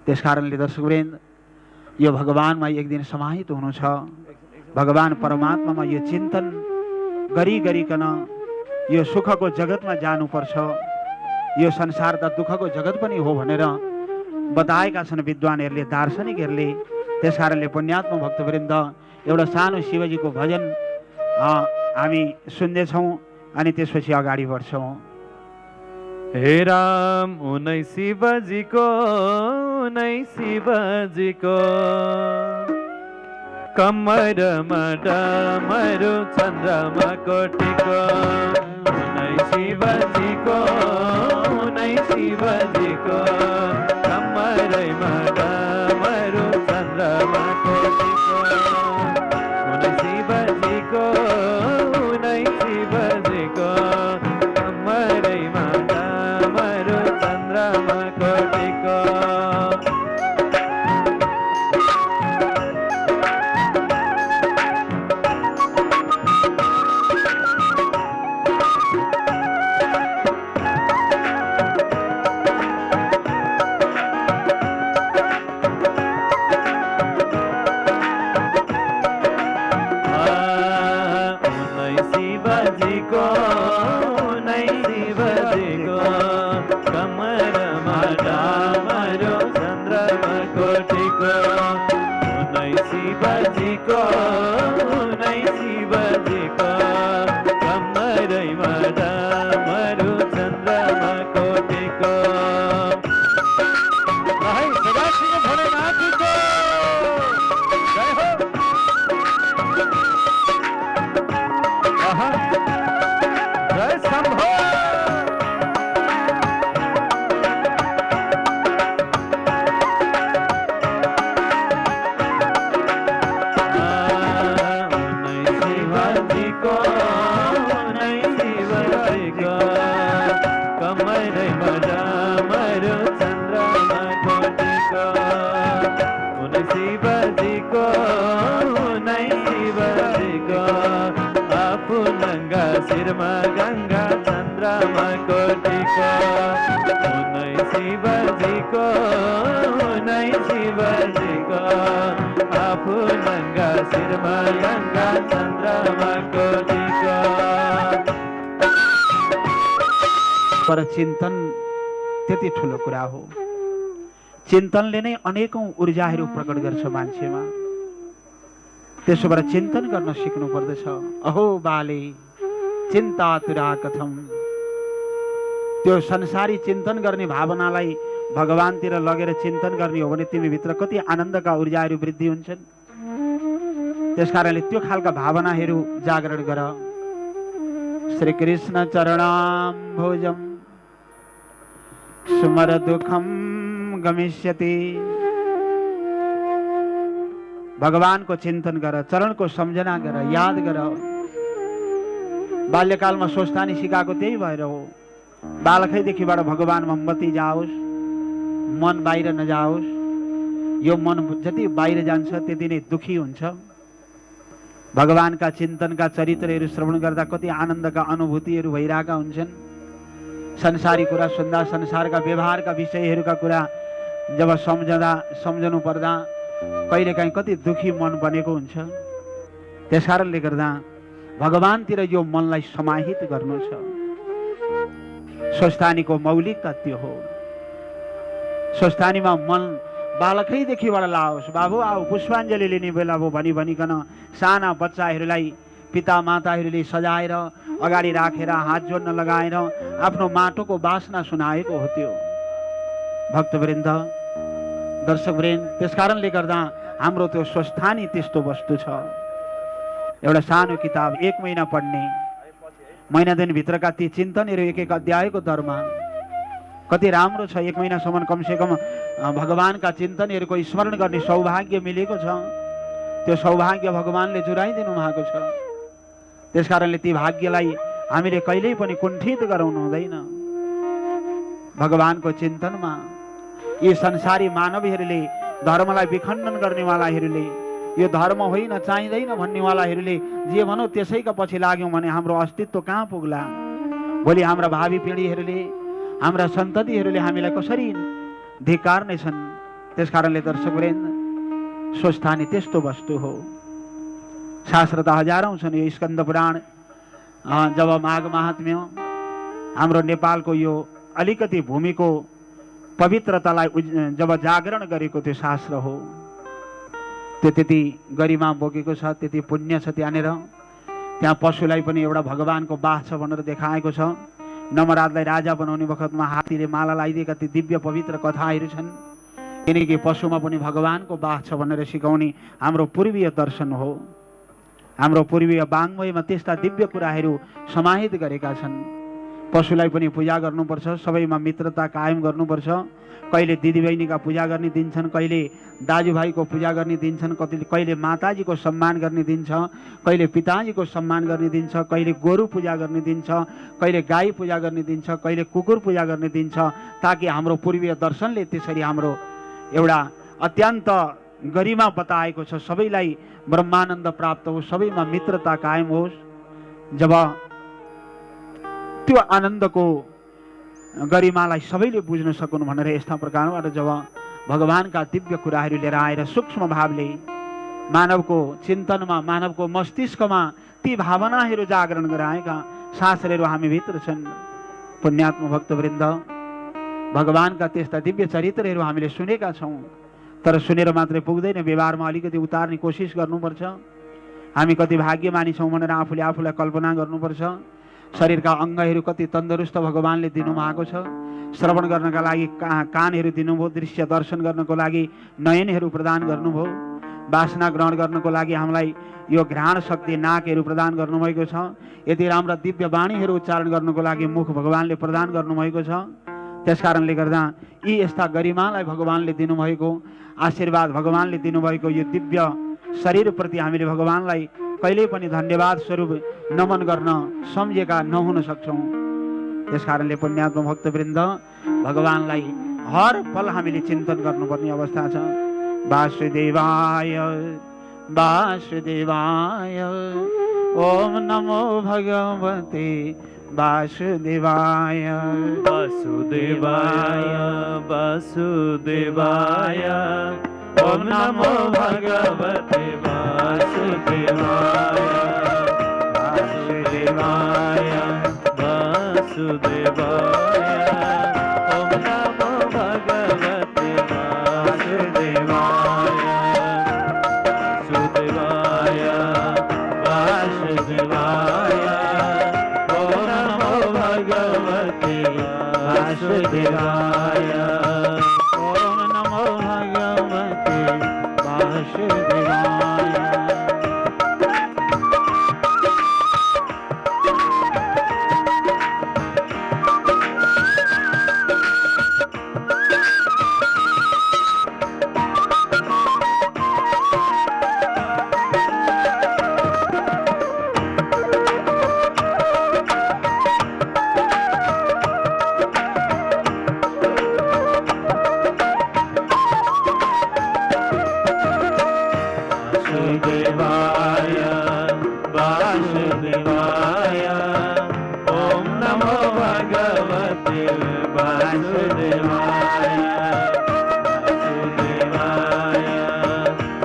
त्यसकारणले दर्शकवृन्द यो भगवानमा एक दिन समाहित हुनु छ। भगवान परमात्मामा यो चिन्तन गरिकन यो सुखको जगतमा जानुपर्छ। यो संसार त दुःखको जगत पनि हो भनेर बताएका छन् विद्वानहरूले, दार्शनिकहरूले। त्यसकारणले पुण्यात्मा भक्तवृन्द एउटा सानो शिवजीको भजन हामी सुन्नेछौँ अनि त्यसपछि अगाडि बढ्छौँ। हे राम उनै शिवजीको कम्मरमा डमरु चन्द्रमा कोटिको उनै शिवजीको कम्मरमा डमरु चन्द्रमा कोटिको उनै शिवजीको कम्मरमा डमरु चन्द्रमा कोटिको। शिरमा गंगा चन्द्रमा कोटिको उनै शिवजीको आफू नंगा शिरमा गंगा चन्द्रमा कोटिको। पर चिन्तन त्यति ठुलो कुरा हो। चिन्तनले नै अनेकौं ऊर्जाहरू प्रकट गर्छ मान्छेमा। त्यसो भएर चिन्तन गर्न सिक्नु पर्दछ। अहो बाले चिन्तातुरा कथम। त्यो संसारी चिन्तन गर्ने भावनालाई भगवानतिर लगेर चिन्तन गर्ने हो भने तिमी भित्र कति आनन्दका ऊर्जाहरू वृद्धि हुन्छन्। त्यसकारणले त्यो खालका भावनाहरू जागरण गर। श्री कृष्ण चरणाम्भोजम सुमर दुखम गमिष्यति। भगवानको चिन्तन गर, चरणको सम्झना गर, याद गर। बाल्यकालमा सोस्तानी सिकाएको त्यही भएर हो। बालकैदेखिबाट भगवानमा मती जाओस्, मन बाहिर नजाओस्। यो मन जति बाहिर जान्छ त्यति नै दुखी हुन्छ। भगवानका चिन्तनका चरित्रहरू श्रवण गर्दा कति आनन्दका अनुभूतिहरू भइरहेका हुन्छन्। संसारी कुरा सुन्दा, संसारका व्यवहारका विषयहरूका कुरा जब सम्झनु पर्दा कहिलेकाहीँ कति दुखी मन बनेको हुन्छ। त्यसकारणले गर्दा भगवानतिर यो मनलाई समाहित गर्नु छ। स्वस्थानीको मौलिकता त्यो हो। स्वस्थानीमा मन बालकैदेखिबाट लाओस्। बाबु आऊ पुष्पाञ्जली लिने बेला भयो भनिकन साना बच्चाहरूलाई पिता माताहरूले सजाएर अगाडि राखेर हात जोड्न लगाएर आफ्नो माटोको बासना सुनाएको हो त्यो। भक्तवृन्द, दर्शकवृन्द, त्यसकारणले गर्दा हाम्रो त्यो स्वस्थानी त्यस्तो वस्तु छ। एउटा सानो किताब 1 महिना पढ्ने, महिना दिनभित्रका ती चिन्तनहरू एक अध्यायको दरमा कति राम्रो छ। 1 महिनासम्म कमसेकम भगवानका चिन्तनहरूको स्मरण गर्ने सौभाग्य मिलेको छ। त्यो सौभाग्य भगवानले जुराइदिनु भएको छ। त्यसकारणले ती भाग्यलाई हामीले कहिल्यै पनि कुण्ठित गराउनु हुँदैन। भगवानको चिन्तनमा यी संसारी मानवहरूले, धर्मलाई विखण्डन गर्नेवालाहरूले, यो धर्म होइन चाहिँदैन भन्नेवालाहरूले जे भनौँ त्यसैका पछि लाग्यौँ भने हाम्रो अस्तित्व कहाँ पुग्ला? भोलि हाम्रा भावी पिँढीहरूले, हाम्रा सन्ततिहरूले हामीलाई कसरी धिक्कार्नेछन्? त्यस कारणले दर्शकवृन्द स्वस्थानी त्यस्तो वस्तु हो। शास्त्र त हजारौं छन्। यो स्कन्द पुराण जब माघ महात्म्य हाम्रो नेपालको यो अलिकति भूमिको पवित्रतालाई जब जागरण गरेको त्यो शास्त्र हो, त्यो त्यति गरिमा बोकेको छ, त्यति पुण्य छ। त्यहाँ पशुलाई पनि एउटा भगवानको बास छ भनेर देखाएको छ। नमराजलाई राजा बनाउने बखतमा हात्तीले माला लगाइदिएका ती दिव्य पवित्र कथाहरू छन्। किनकि पशुमा पनि भगवानको बास छ भनेर सिकाउने हाम्रो पूर्वीय दर्शन हो। हाम्रो पूर्वीय वाङ्मयमा त्यस्ता दिव्य कुराहरू समाहित गरेका छन्। पशुलाई पनि पूजा गर्नुपर्छ, सबैमा मित्रता कायम गर्नुपर्छ। कहिले दिदीबहिनीका पूजा गर्ने दिन छन्, कहिले दाजुभाइको पूजा गर्ने दिन छन्, कहिले माताजीको सम्मान गर्ने दिन छ, कहिले पिताजीको सम्मान गर्ने दिन छ, कहिले गोरु पूजा गर्ने दिन छ, कहिले गाई पूजा गर्ने दिन छ, कहिले कुकुर पूजा गर्ने दिन छ, ताकि हाम्रो पूर्वीय दर्शनले त्यसरी हाम्रो एउटा अत्यन्त गरिमा बताएको छ। सबैलाई ब्रह्मानन्द प्राप्त होस्, सबैमा मित्रता कायम होस्। जब त्यो आनन्दको गरिमालाई सबैले बुझ्न सकुन् भनेर यस्ता प्रकारबाट जब भगवानका दिव्य कुराहरू लिएर आएर सूक्ष्म भावले मानवको चिन्तनमा, मानवको मस्तिष्कमा ती भावनाहरू जागरण गराएका शास्त्रहरू हामीभित्र छन्। पुण्यात्म भक्तवृन्द, भगवानका त्यस्ता दिव्य चरित्रहरू हामीले सुनेका छौँ, तर सुनेर मात्रै पुग्दैन, व्यवहारमा अलिकति उतार्ने कोसिस गर्नुपर्छ। हामी कति भाग्यमानी छौँ भनेर आफूले आफूलाई कल्पना गर्नुपर्छ। शरीरका अङ्गहरू कति तन्दुरुस्त भगवानले दिनुभएको छ। श्रवण गर्नका लागि कानहरू दिनुभयो, दृश्य दर्शन गर्नको लागि नयनहरू प्रदान गर्नुभयो, वासना ग्रहण गर्नको लागि हामीलाई यो घ्राण शक्ति नाकहरू प्रदान गर्नुभएको छ, यति राम्रा दिव्य वाणीहरू उच्चारण गर्नको लागि मुख भगवानले प्रदान गर्नुभएको छ। त्यस कारणले गर्दा यी यस्ता गरिमालाई भगवानले दिनुभएको आशीर्वाद, भगवानले दिनुभएको यो दिव्य शरीरप्रति हामीले भगवानलाई कहिल्यै पनि धन्यवाद स्वरूप नमन गर्न सम्झेका नहुन सक्छौँ। त्यस कारणले पुण्यात्म भक्तवृन्द, भगवानलाई हर पल हामीले चिन्तन गर्नुपर्ने अवस्था छ। वासुदेवाय वासुदेवाय ओम नमो भगवते वासुदेवाय वासुदेवाय वासुदेवाय ओम नमो भगवते वासुदेवाय वासुदेवाय वासुदेवाय ओम नमो भगवते वासुदेवाय वासुदेवाय वासुदेवाय ओम नमो भगवते वासुदेवाय ओम नमो भगवते वासुदेवाय। वासुदेवाय ओम नमो भगवते वासुदेवाय वासुदेवाय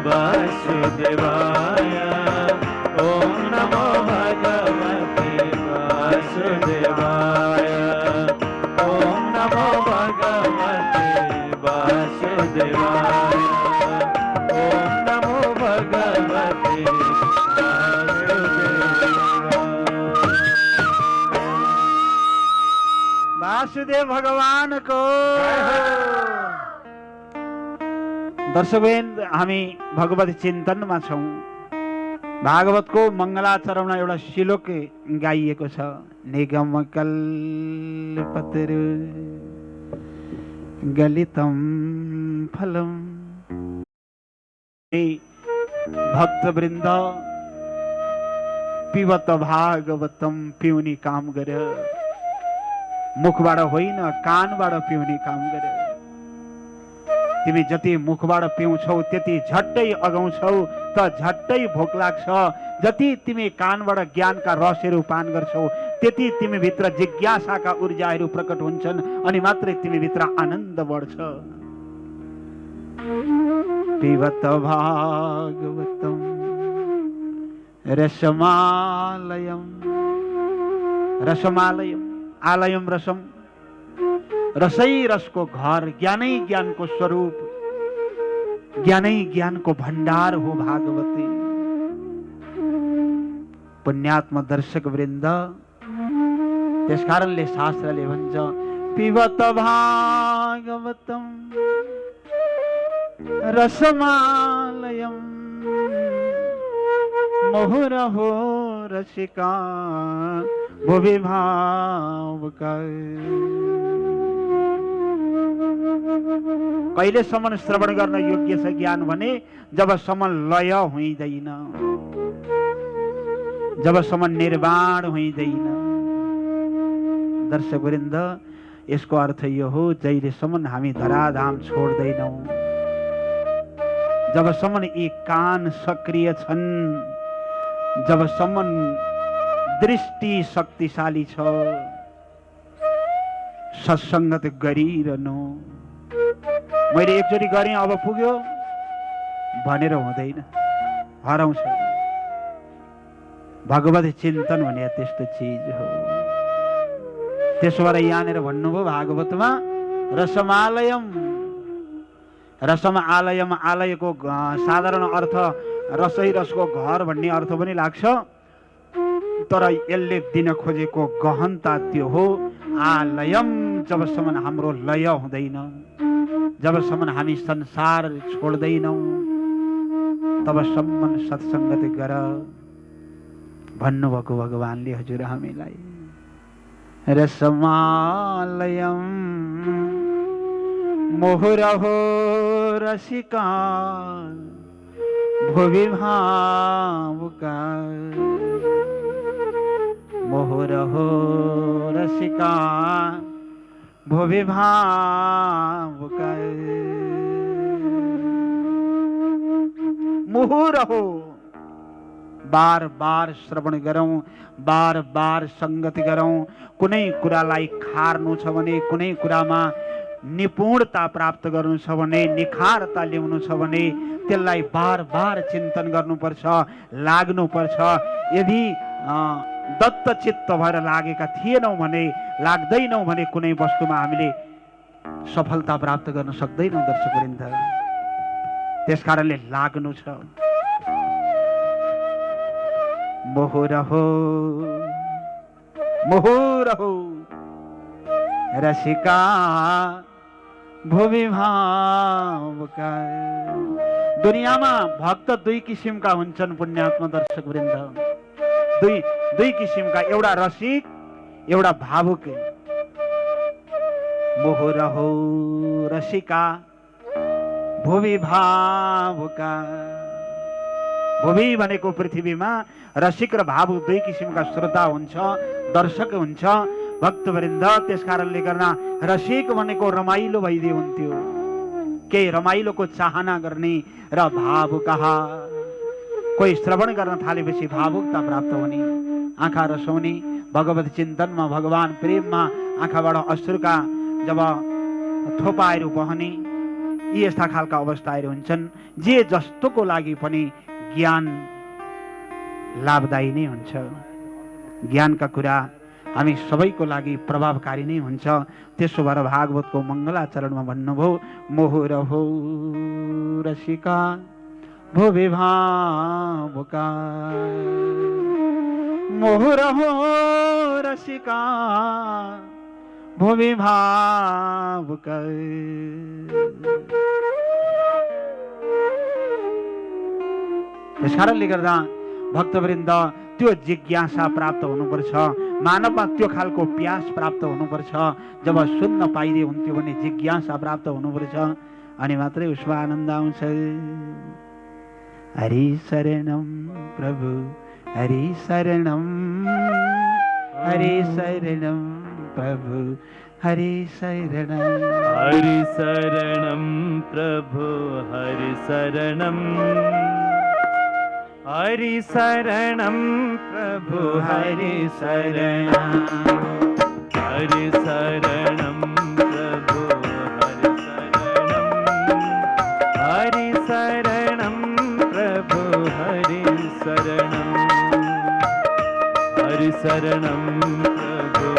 वासुदेवाय ओम नमो भगवते वासुदेवाय ओम नमो भगवते वासुदेवाय ओम नमो भगवते वासुदेव भगवान को। दर्शकवृन्द, हामी भगवत चिन्तनमा छौँ। भागवतको मङ्गलाचरणमा एउटा श्लोक गाइएको छ, निगम कल्पतरु गलितम फलम। भक्तवृन्द, पिबत भागवतम, पिउने काम गर। मुखबाट होइन, कानबाट पिउने काम गर। तिमी जति मुखबाट पिउँछौ त्यति झट्टै अगाउँछौ त झट्टै भोक लाग्छ। जति तिमी कानबाट ज्ञानका रसहरू पान गर्छौ त्यति तिमी भित्र जिज्ञासाका ऊर्जाहरू प्रकट हुन्छन् अनि मात्रै तिमी भित्र आनन्द बढ्छ। पिबत भागवतम रसमालयम। रसमालयम, आलयम रसम, रसै रसको घर, ज्ञानै ज्ञानको स्वरूप, ज्ञानै ज्ञानको भण्डार हो भागवती। पुण्यात्म दर्शक वृन्द, त्यसकारणले शास्त्रले भन्छ पिबत भागवतम रसमालयम मुहुरहो रसिका भुवि भावुका। कहिलेसम्म श्रवण गर्न योग्य छ ज्ञान भने जबसम्म लय हुँदैन, जबसम्म निर्वाण हुँदैन। दर्शकवृन्द, यसको अर्थ यो हो, जहिलेसम्म हामी धराधाम छोड्दैनौँ, जबसम्म यी कान सक्रिय छन्, जबसम्म दृष्टि शक्तिशाली छ, सत्सङ्गत गरिरहनु। मैले एकचोटि गरेँ अब पुग्यो भनेर हुँदैन, हराउँछ। भगवत चिन्तन भने त्यस्तो चिज हो। त्यसो भएर यहाँनिर भन्नुभयो भागवतमा रसमालयम। रसम आलयम, आलयको साधारण अर्थ रसै रसको घर भन्ने अर्थ पनि लाग्छ, तर यसले दिन खोजेको गहनता त्यो हो आलयम। जबसम्म हाम्रो लय हुँदैन, जबसम्म हामी संसार छोड्दैनौँ, तबसम्म सत्सङ्गत गर भन्नुभएको भगवानले हजुर हामीलाई। रसमालयम मुहुरहो रसिका भुवि भावुका। मुहुरहो रसिका भुवि भावुका। मुहुरहो, बार बार श्रवण गरौँ, बार बार संगति गरौँ। कुनै कुरालाई खार्नु छ भने, कुनै कुरामा निपुणता प्राप्त गर्नु छ भने, निखारता ल्याउनु छ भने त्यसलाई बार बार चिन्तन गर्नुपर्छ, लाग्नुपर्छ। यदि दत्तचित्त भएर लागेका थिएनौँ भने, लाग्दैनौँ भने कुनै वस्तुमा हामीले सफलता प्राप्त गर्न सक्दैनौँ दर्शकवृन्द। त्यसकारणले लाग्नु छ। मुहुरहो मुहुरहो रसिका भुवि भावुका। दुनियाँमा भक्त दुई किसिमका हुन्छन् पुण्यात्मा दर्शक वृन्द। दुई किसिमका, एउटा रसिक, एउटा भावुक। मुहुरहो रसिका भुवि भावुका। भुवि भनेको पृथ्वीमा रसिक र भावुक दुई किसिमका श्रोता हुन्छ, दर्शक हुन्छ भक्तवृन्द। त्यसकारणले गर्दा रसिक भनेको रमाइलो भइदियो हुन्थ्यो, केही रमाइलोको चाहना गर्ने, र भावुक कोही श्रवण गर्न थालेपछि भावुकता प्राप्त हुने, आँखा रसाउने, भगवत चिन्तनमा, भगवान प्रेममा आँखाबाट अश्रुका जब थोपाहरू बहने, यी यस्ता खालका अवस्थाहरू हुन्छन्। जे जस्तोको लागि पनि ज्ञान लाभदायी नै हुन्छ। ज्ञानका कुरा हामी सबैको लागि प्रभावकारी नै हुन्छ। त्यसो भएर भागवतको मङ्गलाचरणमा भन्नुभयो मुहुरहो रसिका भुवि भावुका। मुहुरहो रसिका भुवि भावुका। त्यसकारणले गर्दा भक्तवृन्द त्यो जिज्ञासा प्राप्त हुनुपर्छ, मानवमा त्यो खालको प्यास प्राप्त हुनुपर्छ। जब सुन्न पाइदिए हुन्थ्यो भने जिज्ञासा प्राप्त हुनुपर्छ, अनि मात्रै उसमा आनन्द आउँछ। हरि शरणम प्रभु हरि शरणम, हरि शरणम प्रभु हरि शरणम। हरि शरणम प्रभु हरि शरणम, हरि शरणम प्रभु हरि शरणम। हरि शरणम प्रभु हरि शरणम, शरणं प्रभु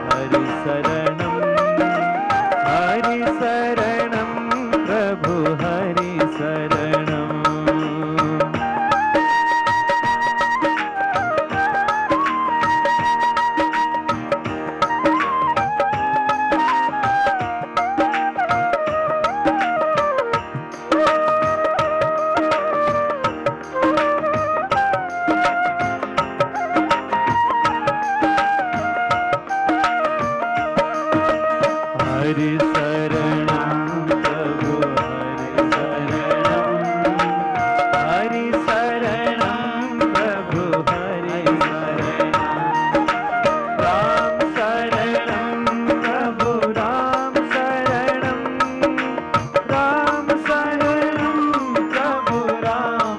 हरि शरणं प्रभु हरि शरणं हरि शरणं प्रभु हरि शरणं प्रभु हरि शरणं राम शरणं प्रभु राम शरणं प्रभु राम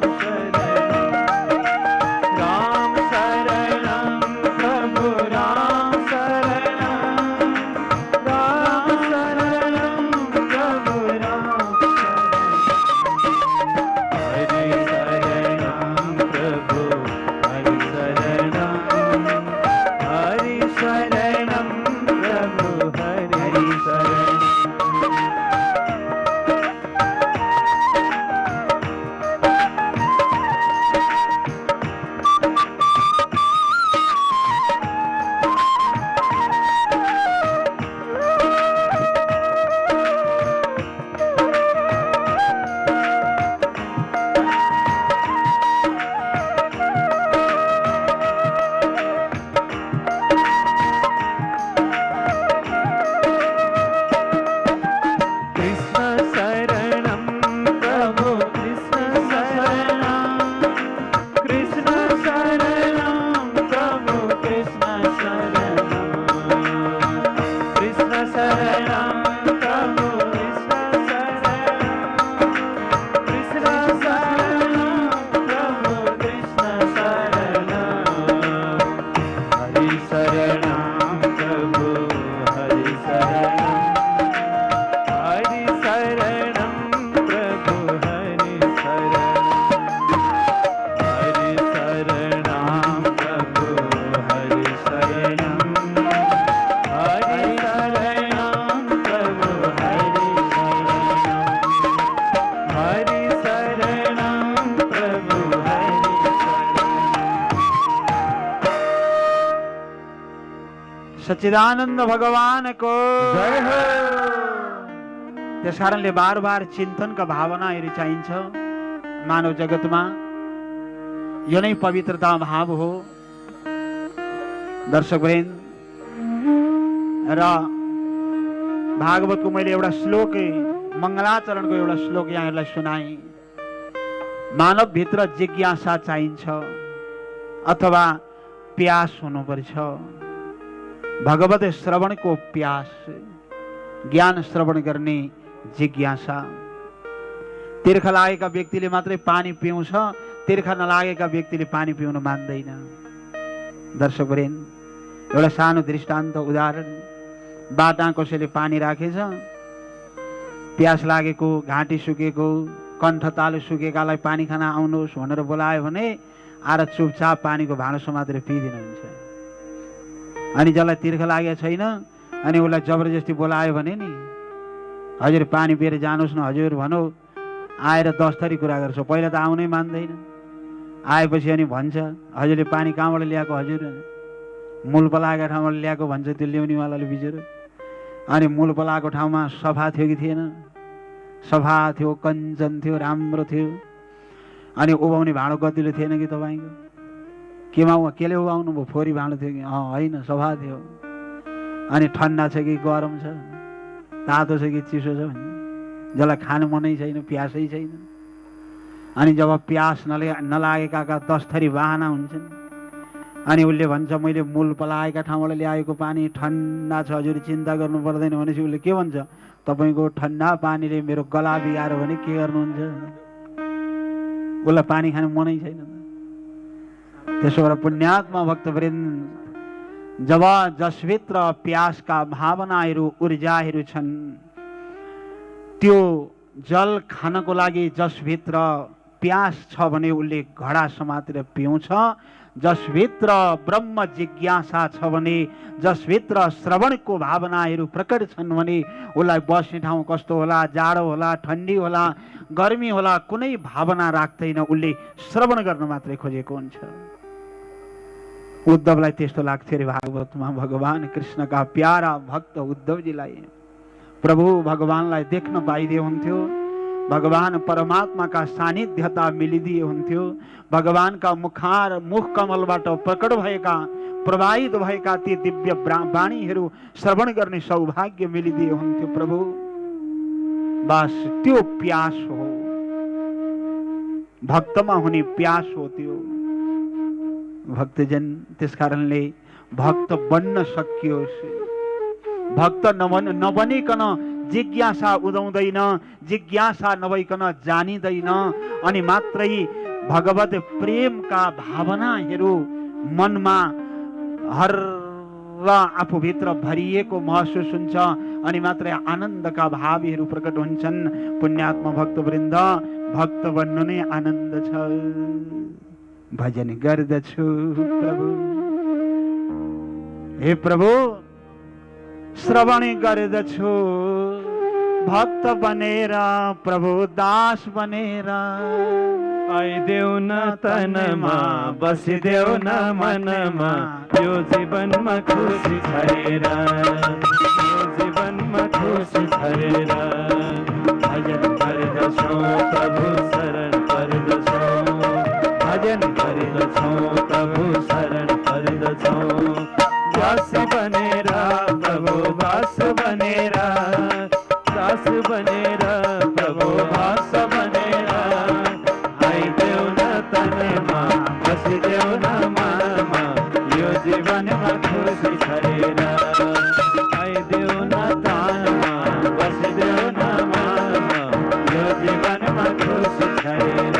सच्चिदानंद भगवान को जय हो। त्यस कारणले बार बार चिन्तनका भावनाहरू चाहिन्छ मानव जगतमा। यो नै पवित्रता भाव हो। दर्शकवृन्द, र भागवतको मैले एउटा श्लोक, मङ्गलाचरणको एउटा श्लोक यहाँहरूलाई सुनाएँ। मानवभित्र जिज्ञासा चाहिन्छ अथवा प्यास हुनुपर्छ। भगवत श्रवणको प्यास, ज्ञान श्रवण गर्ने जिज्ञासा। तिर्खा लागेका व्यक्तिले मात्रै पानी पिउँछ, तिर्खा नलागेका व्यक्तिले पानी पिउन मान्दैन। दर्शकवृन्द, एउटा सानो दृष्टान्त उदाहरण। बाटा कसैले पानी राखेछ, प्यास लागेको, घाँटी सुकेको, कण्ठ तालु सुकेकालाई पानी खान आउनुहोस् भनेर बोलायो भने आएर चुपचाप पानीको भाँडो समातेर पिइदिनुहुन्छ। अनि जसलाई तिर्खा लागेको छैन अनि उसलाई जबरजस्ती बोलायो भने नि, हजुर पानी पिएर जानुहोस् न हजुर भनौ, आएर 10 थरी कुरा गर्छ। पहिला त आउनै मान्दैन, आएपछि अनि भन्छ हजुरले पानी कहाँबाट ल्याएको हजुर, मूल पलाएको ठाउँबाट ल्याएको भन्छ त्यो ल्याउनेवालाले बिचेर। अनि मूल पलाएको ठाउँमा सफा थियो कि थिएन? सफा थियो, कञ्चन थियो, राम्रो थियो। अनि उभाउने भाँडो कतिले थिएन कि तपाईँको? केले उभाउनु भयो? फोरी भाँडो थियो कि? होइन, सफा थियो। अनि ठन्डा छ कि गरम छ, तातो छ कि चिसो छ भन्छ। जसलाई खानु मनै छैन, प्यासै छैन। अनि जब प्यास नलागेका 10 थरी बाहना हुन्छन्, अनि उसले भन्छ मैले मूल पलाएका ठाउँबाट ल्याएको पानी ठन्डा छ हजुर, चिन्ता गर्नु पर्दैन भनेपछि उसले के भन्छ? तपाईँको ठन्डा पानीले मेरो गला बिगार्यो भने के गर्नुहुन्छ? उसलाई पानी खानु मनै छैन। त्यसो भएर पुण्यात्मा भक्तवृन्द, जब जसभित्र प्यासका भावनाहरू, ऊर्जाहरू छन्, त्यो जल खानको लागि जसभित्र प्यास छ भने उसले घडा समातेर पिउँछ। जसभित्र ब्रह्म जिज्ञासा छ भने, जसभित्र श्रवणको भावनाहरू प्रकट छन् भने उसलाई बस्ने ठाउँ कस्तो होला, जाडो होला, ठन्डी होला, गर्मी होला, कुनै भावना राख्दैन। उसले श्रवण गर्न मात्रै खोजेको हुन्छ। उद्धवलाई त्यस्तो लाग्थ्यो अरे भागवतमा। भगवान कृष्णका प्यारा भक्त उद्धवजीलाई प्रभु भगवानलाई देख्न पाइदिए हुन्थ्यो, भगवान परमात्माका सानिध्यता मिलिदिए हुन्थ्यो, भगवानका मुख कमलबाट प्रकट भएका प्रवाहित भएका ती दिव्य वाणीहरू श्रवण गर्ने सौभाग्य मिलिदिए हुन्थ्यो। प्रभु बस त्यो प्यास हो, भक्तमा हुने प्यास हो त्यो। भक्तजन त्यसकारणले भक्त बन्न सकियोस्। भक्त नबनिकन जिज्ञासा उदाउँदैन, जिज्ञासा नभइकन जानिँदैन, अनि मात्रै भगवत प्रेमका भावनाहरू मनमा हर आफूभित्र भरिएको महसुस हुन्छ, अनि मात्रै आनन्दका भावहरू प्रकट हुन्छन्। पुण्यात्मा भक्तवृन्द, भक्त बन्नु नै आनन्द छ। भजन गर्दछु प्रभु, हे प्रभु श्रवण गर्दछु, भक्त बनेर प्रभु दास बनेर आइदेऊ न तनमा, बसिदेऊ न मनमा, यो जीवनमा खुसी छरेर, यो जीवनमा खुसी छरेर। भजन गर्दछौँ प्रभु शरण पर्दछौँ, भजन गर्दछौँ प्रभु शरण पर्दछौँ। दास बनेर प्रभु दास बनेर, दास बनेर प्रभु दास बनेर। आइदेऊ न तनमा, बसिदेऊ न मनमा, यो जीवनमा खुसी छरेर। आइदेऊ न तनमा, बसिदेऊ न मनमा, यो जीवनमा खुसी छरेर।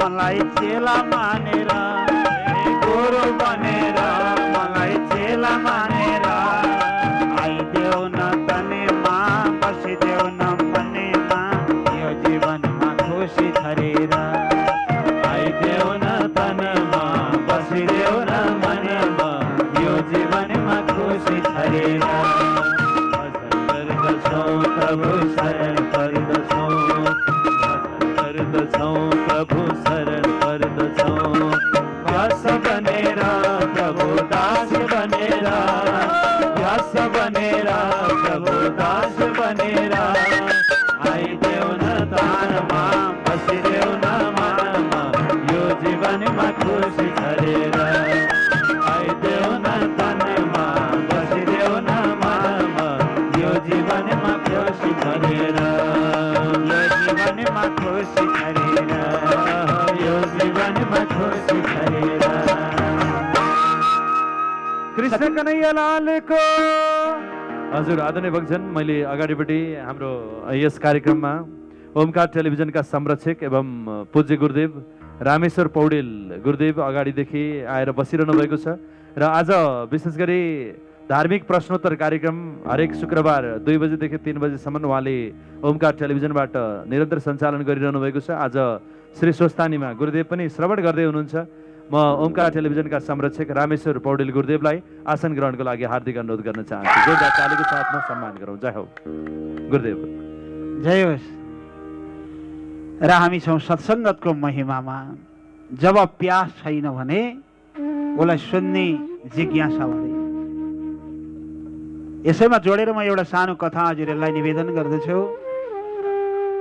मलाई चेला मानेर, गुरु बनेर मलाई चेला मानेर। आइदेऊ न तनेमा, बसिदेऊ न मनेमा, यो जीवनमा खुसी छरेर। आइदेऊ न तनमा, बसिदेऊ न मनेमा, यो जीवनमा खुसी छरेर। भजन गर्दछौँ प्रभु शरण पर्दछौँ, गर्दछौँ प्रभु शरण पर्दछौँ। दास बनेर प्रभु दास बनेर, दास बनेर प्रभु दास बनेर। आइदेऊ न तानमा, बसिदेऊ न मनमा, यो जीवनमा खुसी छरेर। आइदेऊ न तनमा, बसिदेऊ न मनमा, यो जीवनमा खुसी छरेर। यो जीवनमा खुसी छरेर, यो जीवनमा खुसी छरेर। कृष्ण कन्हैया लालको। हजुर आदरणीय भक्तजन, मैले अगाडिपट्टि हाम्रो यस कार्यक्रममा ओमकार टेलिभिजनका संरक्षक एवं पूज्य गुरुदेव रामेश्वर पौडेल गुरुदेव अगाडिदेखि आएर बसिरहनु भएको छ। र आज विशेष गरी धार्मिक प्रश्नोत्तर कार्यक्रम हरेक शुक्रबार 2 बजेदेखि 3 बजेसम्म उहाँले ओमकार टेलिभिजनबाट निरन्तर सञ्चालन गरिरहनु भएको छ। आज श्री स्वस्थानीमा गुरुदेव पनि श्रवण गर्दै हुनुहुन्छ। म ओमकार टेलिभिजनका संरक्षक रामेश्वर पौडेल गुरुदेवलाई आसन ग्रहणको लागि हार्दिक अनुरोध गर्न चाहन्छु। जोरदार तालीको साथमा सम्मान गरौँ। जय हो गुरुदेव। जय होस्। र हामी छौँ सत्सङ्गतको महिमामा। जब प्यास छैन भने उसलाई सुन्ने जिज्ञासा हुँदैन। यसैमा जोडेर म एउटा सानो कथा हजुरहरूलाई निवेदन गर्दछु।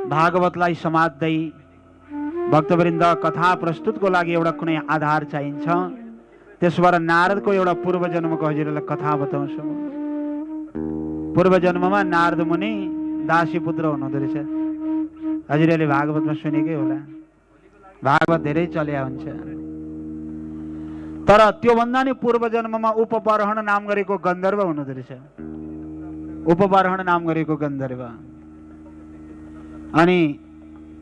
भागवतलाई समात्दै भक्तवृन्द कथा प्रस्तुतको लागि एउटा कुनै आधार चाहिन्छ। त्यसबाट नारदको एउटा पूर्व जन्मको हजुरहरूलाई कथा बताउँछु। पूर्व जन्ममा नारद मुनि दासी पुत्र हुनुहुँदो रहेछ। हजुरहरूले भागवतमा सुनेकै होला, भागवत धेरै चल्या हुन्छ। तर त्योभन्दा नि पूर्व जन्ममा उपबर्हण नाम गरेको गन्धर्व हुनुहुँदो रहेछ। उपबर्हण नाम गरेको गन्धर्व अनि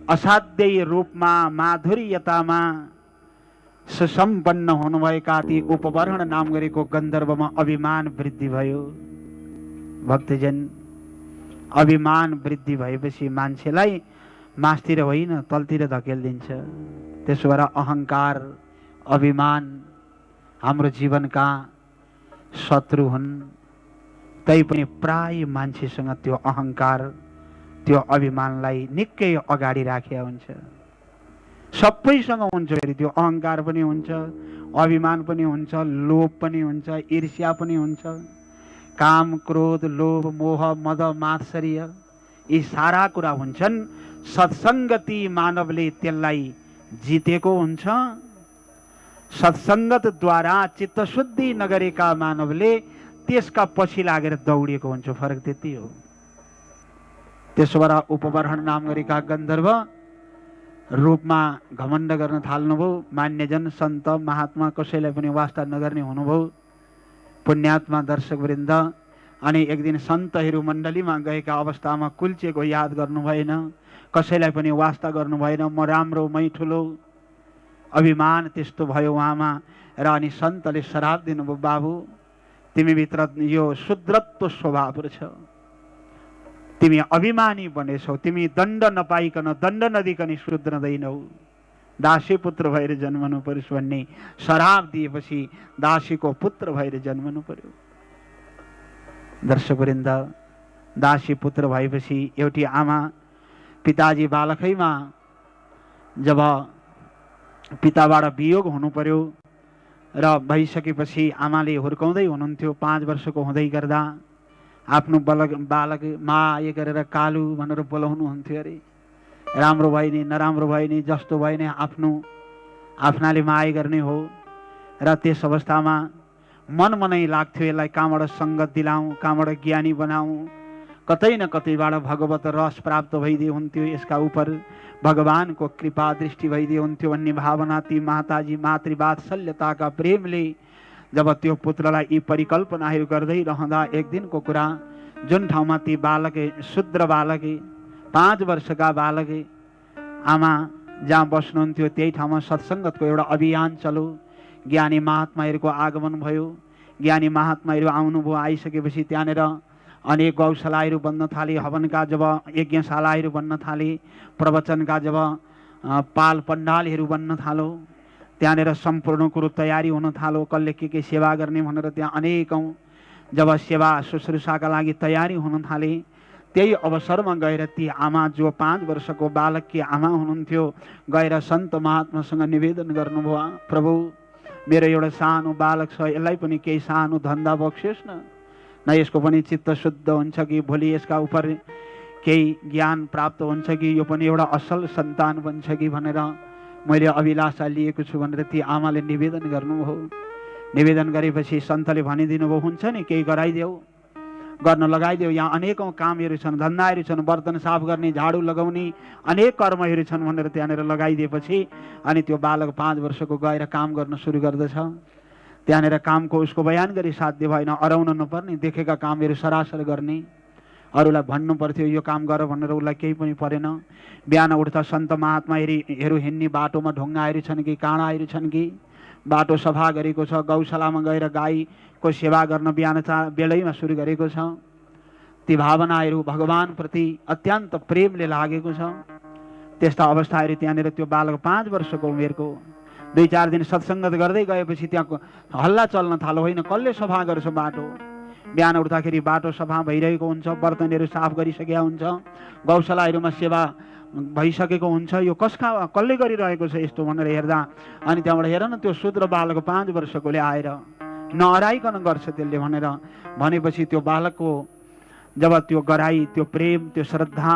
असाध्य रूपमा माधुर्यतामा सुसम्पन्न हुनुभएका ती उपबर्हण नाम गरेको गन्धर्वमा अभिमान वृद्धि भयो। भक्तजन, अभिमान वृद्धि भएपछि मान्छेलाई मासतिर होइन तलतिर धकेलिदिन्छ। त्यसो भएर अहङ्कार, अभिमान हाम्रो जीवनका शत्रु हुन्। तैपनि प्राय मान्छेसँग त्यो अहङ्कार, त्यो अभिमानलाई निकै अगाडि राखेको हुन्छ। सबैसँग हुन्छ फेरि त्यो अहङ्कार पनि हुन्छ, अभिमान पनि हुन्छ, लोभ पनि हुन्छ, ईर्ष्या पनि हुन्छ। काम, क्रोध, लोभ, मोह, मद, मात्सर्य यी सारा कुरा हुन्छन्। सत्सङ्गति मानवले त्यसलाई जितेको हुन्छ। सत्सङ्गतद्वारा चित्तशुद्धि नगरेका मानवले त्यसका पछि लागेर दौडिएको हुन्छ। फरक त्यति हो। त्यसोबाट उपबर्हण नाम गरेका गन्धर्व रूपमा घमण्ड गर्न थाल्नुभयो। मान्यजन, सन्त, महात्मा कसैलाई पनि वास्ता नगर्ने हुनुभयो। पुण्यात्मा दर्शकवृन्द, अनि एक दिन सन्तहरू मण्डलीमा गएका अवस्थामा कुल्चेको याद गर्नु भएन, कसैलाई पनि वास्ता गर्नु भएन। म राम्रो, मै ठुलो, अभिमान त्यस्तो भयो उहाँमा। र अनि सन्तले श्राप दिनुभयो, बाबु तिमीभित्र यो शुद्रत्व स्वभाव छ, तिमी अभिमानी बनेछौ, तिमी दण्ड नपाइकन, दण्ड नदिकन शुद्रदैनौ, दासी पुत्र भएर जन्मनु पर्यो भन्ने श्राप दिएपछि दासीको पुत्र भएर जन्मनु पर्यो। दर्शकवृन्द, दासी पुत्र भएपछि एउटी आमा पिताजी बालकैमा जब पिताबाट वियोग हुनु पर्यो र भइसकेपछि आमाले हुर्काउँदै हुनुहुन्थ्यो। 5 वर्षको हुँदै गर्दा आफ्नो बालक माया गरेर कालु भनेर बोलाउनुहुन्थ्यो। अरे राम्रो भयो नि, नराम्रो भयो नि, जस्तो भयो नि, आफ्नाले माया गर्ने हो। र त्यस अवस्थामा मनै लाग्थ्यो यसलाई कहाँबाट सङ्गत दिलाउँ, कहाँबाट ज्ञानी बनाऊँ, कतै न कतैबाट भगवत रस प्राप्त भइदिए हुन्थ्यो, यसका उपर भगवानको कृपा दृष्टि भइदिए हुन्थ्यो भन्ने भावना ती माताजी मातृवात्सल्यताका प्रेमले जब त्यो पुत्रलाई यी परिकल्पनाहरू गर्दै रहँदा एक दिनको कुरा, जुन ठाउँमा ती बालके, शुद्र बालके, 5 वर्षका बालके आमा जहाँ बस्नुहुन्थ्यो त्यही ठाउँमा सत्सङ्गतको एउटा अभियान चल्यो। ज्ञानी महात्माहरूको आगमन भयो। ज्ञानी महात्माहरू आउनुभयो। आइसकेपछि त्यहाँनिर अनेक गौशालाहरू बन्न थाले, हवनका जब यज्ञशालाहरू बन्न थाले, प्रवचनका जब पाल पण्डालहरू बन्न थालो, त्यहाँनिर सम्पूर्ण कुरो तयारी हुन थालो। कसले के सेवा गर्ने भनेर त्यहाँ अनेकौँ जब सेवा शुश्रूषाका लागि तयारी हुन थाले, त्यही अवसरमा गएर ती आमा जो 5 वर्षको बालककी आमा हुनुहुन्थ्यो गएर सन्त महात्मासँग निवेदन गर्नुभयो, प्रभु मेरो एउटा सानो बालक छ, यसलाई पनि केही सानो धन्दा बक्सियोस् न यसको पनि चित्त शुद्ध हुन्छ कि भोलि यसका उपर केही ज्ञान प्राप्त हुन्छ कि यो पनि एउटा असल सन्तान बन्छ कि भनेर मैले अभिलाषा लिएको छु भनेर ती आमाले निवेदन गर्नुभयो। निवेदन गरेपछि सन्तले भनिदिनु भयो, हुन्छ नि केही गराइदेऊ, गर्न लगाइदेऊ, यहाँ अनेकौँ कामहरू छन्, धन्दाहरू छन्, बर्तन साफ गर्ने, झाडु लगाउने अनेक कर्महरू छन् भनेर त्यहाँनिर लगाइदिएपछि अनि त्यो बालक 5 वर्षको गएर काम गर्न सुरु गर्दछ। त्यहाँनिर कामको उसको बयान गरी साध्य भएन, अराउन नपर्ने, देखेका कामहरू सरासर गर्ने, अरूलाई भन्नु पर्थ्यो यो काम गर भनेर, उसलाई केही पनि परेन। बिहान उठ्दा सन्त महात्माहरू हिँड्ने बाटोमा ढुङ्गाहरू छन् कि काँडाहरू छन् कि, बाटो सफा गरेको छ, गौशालामा गएर गाईको सेवा गर्न बिहान बेलैमा सुरु गरेको छ। ती भावनाहरू भगवानप्रति अत्यन्त प्रेमले लागेको छ। त्यस्ता अवस्थाहरू त्यहाँनिर त्यो बालक 5 वर्षको उमेरको 2-4 दिन सत्सङ्गत गर्दै गएपछि त्यहाँ हल्ला चल्न थाल्यो, होइन कसले सफा गर्छ बाटो, बिहान उठ्दाखेरि बाटो सफा भइरहेको हुन्छ, बर्तनहरू साफ गरिसकेका हुन्छ, गौशालाहरूमा सेवा भइसकेको हुन्छ, यो कसले गरिरहेको छ यस्तो भनेर हेर्दा अनि त्यहाँबाट हेर न त्यो शुद्र बालक 5 वर्षकोले आएर नहराइकन गर्छ त्यसले भनेर भनेपछि त्यो बालकको जब त्यो गराई, त्यो प्रेम, त्यो श्रद्धा,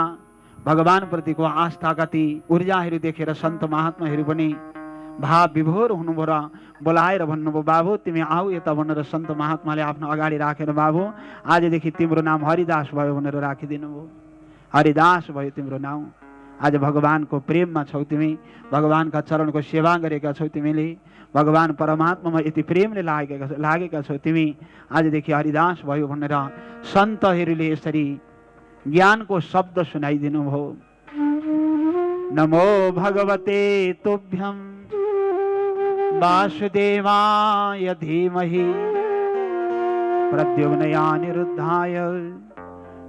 भगवानप्रतिको आस्थाका ती ऊर्जाहरू देखेर सन्त महात्माहरू पनि भाव विभोर हुनुभयो र बोलाएर भन्नुभयो बाबु तिमी आऊ यता भनेर सन्त महात्माले आफ्नो अगाडि राखेर बाबु आजदेखि तिम्रो नाम हरिदास भयो भनेर राखिदिनु भयो। हरिदास भयो तिम्रो नाम। आज भगवानको प्रेममा छौ तिमी, भगवानका चरणको सेवा गरेका छौ तिमीले, भगवान परमात्मामा यति प्रेमले लागेका छौ तिमी, आजदेखि हरिदास भयो भनेर सन्तहरूले यसरी ज्ञानको शब्द सुनाइदिनु भयो। नमो भगवते तुभ्यं वासुदेवाय धीमहि प्रद्युम्नानिरुद्धाय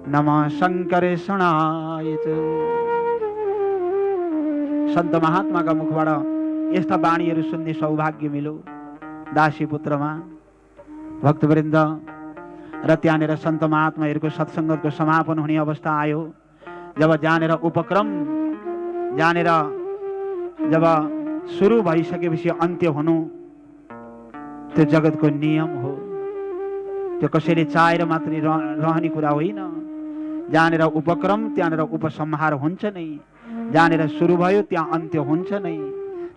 नमः शङ्करेशनाय च। सन्त महात्माका मुखबाट यस्ता वाणीहरू सुन्ने सौभाग्य मिलो दासी पुत्रमा भक्तवृन्द। र त्यहाँनिर सन्त महात्माहरूको सत्सङ्गतको समापन हुने अवस्था आयो। जब जानेर उपक्रम जानेर जब सुरु भइसकेपछि अन्त्य हुनु त्यो जगतको नियम हो। त्यो कसैले चाहेर मात्रै रहने कुरा होइन। जानेर उपक्रम त्यहाँनिर उपसंहार हुन्छ नै, जहाँनिर सुरु भयो त्यहाँ अन्त्य हुन्छ नै,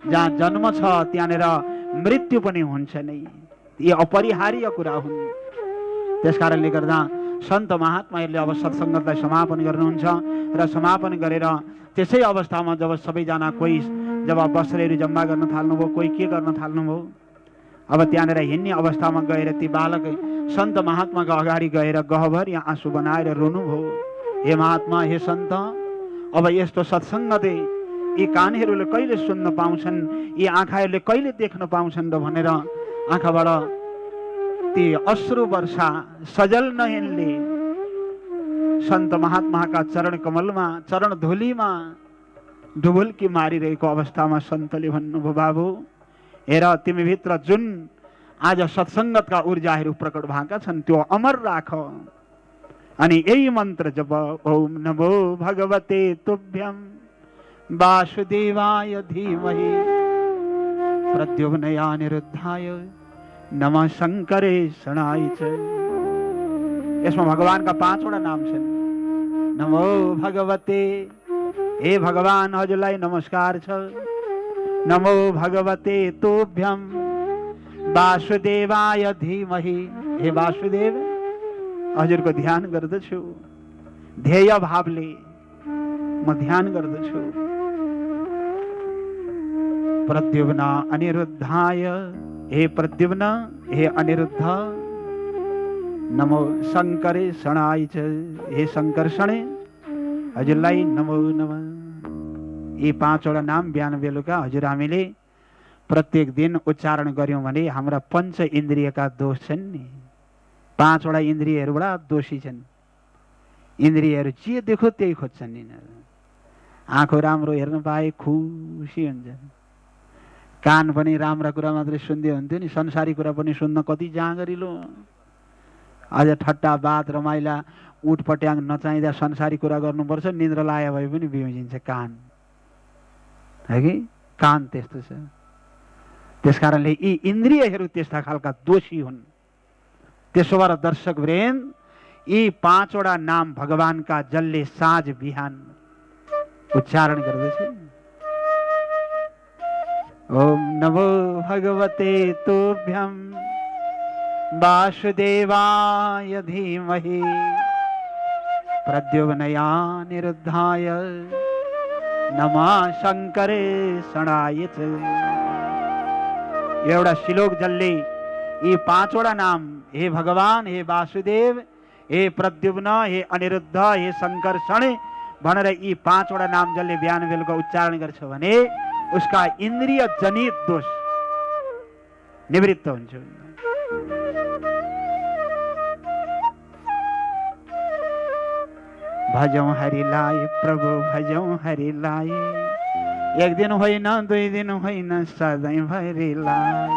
जहाँ जन्म छ त्यहाँनिर मृत्यु पनि हुन्छ नै। यी अपरिहार्य कुरा हुन्। त्यसकारणले गर्दा सन्त महात्माहरूले अब सत्सङ्गतलाई समापन गर्नुहुन्छ र समापन गरेर त्यसै अवस्थामा जब सबैजना कोही जब वस्त्रहरू जम्मा गर्न थाल्नुभयो, कोही के गर्न थाल्नुभयो, अब त्यहाँनिर हिँड्ने अवस्थामा गएर ती बालक सन्त महात्माको अगाडि गएर गहभरि आँसु बनाएर रुनुभयो। हे महात्मा, हे सन्त, अब यस्तो सत्सङ्गते यी कानहरूले कहिले सुन्न पाउँछन्, यी आँखाहरूले कहिले देख्न पाउँछन् र भनेर आँखाबाट ती अश्रु वर्षा सजल नयनले सन्त महात्माका चरण कमलमा चरण धुलीमा डुबुल्की मारिरहेको अवस्थामा सन्तले भन्नुभयो बाबु हेर तिमीभित्र जुन आज सत्सङ्गतका ऊर्जाहरू प्रकट भएका छन् त्यो अमर राख। अनि यही मन्त्र जप ओम नमो भगवते तुभ्यं वासुदेवाय धीमहि प्रद्युम्नानिरुद्धाय नमः शङ्करेशनाय च। यसमा भगवानका 5 वटा नाम छन्। नमो भगवते, हे भगवान हजुरलाई नमस्कार छ। नमो भगवते तुभ्यं वासुदेवाय धीमहि, हे वासुदेव हजुरको ध्यान गर्दछु, ध्येय भावले म ध्यान गर्दछु। प्रद्युम्न अनिरुद्धाय, हे प्रद्युम्न, हे अनिरुद्ध, नमो शङ्करेशनाय च, हे शङ्करशणे हजुरलाई नमो नमः। यी 5 वटा नाम बिहान बेलुका हजुर हामीले प्रत्येक दिन उच्चारण गर्यौं भने हाम्रा पञ्च इन्द्रियका दोष छन् नि, 5 वटा इन्द्रियहरूबाट दोषी छन्। इन्द्रियहरू जे देखो त्यही खोज्छन् नि। आँखो राम्रो हेर्न पाए खुसी हुन्छ, कान पनि राम्रा कुरा मात्रै सुन्दै हुन्थ्यो नि, संसारी कुरा पनि सुन्न कति जाँगरिलो। अझ ठट्टा बात रमाइला उठपट्याङ नचाहिँदा संसारी कुरा गर्नुपर्छ, निद्रा लायो भए पनि बिउजिन्छ कान, है कि? कान त्यस्तो छ। त्यसकारणले यी इन्द्रियहरू त्यस्ता खालका दोषी हुन्। त्यसो भएर दर्शक वृन्द, यी 5 वटा नाम भगवानका जसले साँझ बिहान उच्चारण गर्दछ, ओम नमो भगवते तुभ्यं वासुदेवाय धीमहि प्रद्युम्नानिरुद्धाय नमः शङ्करेशनाय च। एउटा श्लोक जसले यी 5 वटा नाम, हे भगवान, हे वासुदेव, हे प्रद्युम्न, हे अनिरुद्ध, हे शङ्करशण भनेर यी 5 वटा नाम जसले बिहान बेलुका उच्चारण गर्छ भने उसका इन्द्रिय जनित दोष निवृत्त हुन्छ। भजौं हरिलाई प्रभु भजौं हरिलाई, एक दिन होइन 2 दिन होइन सधैँ हरिलाई।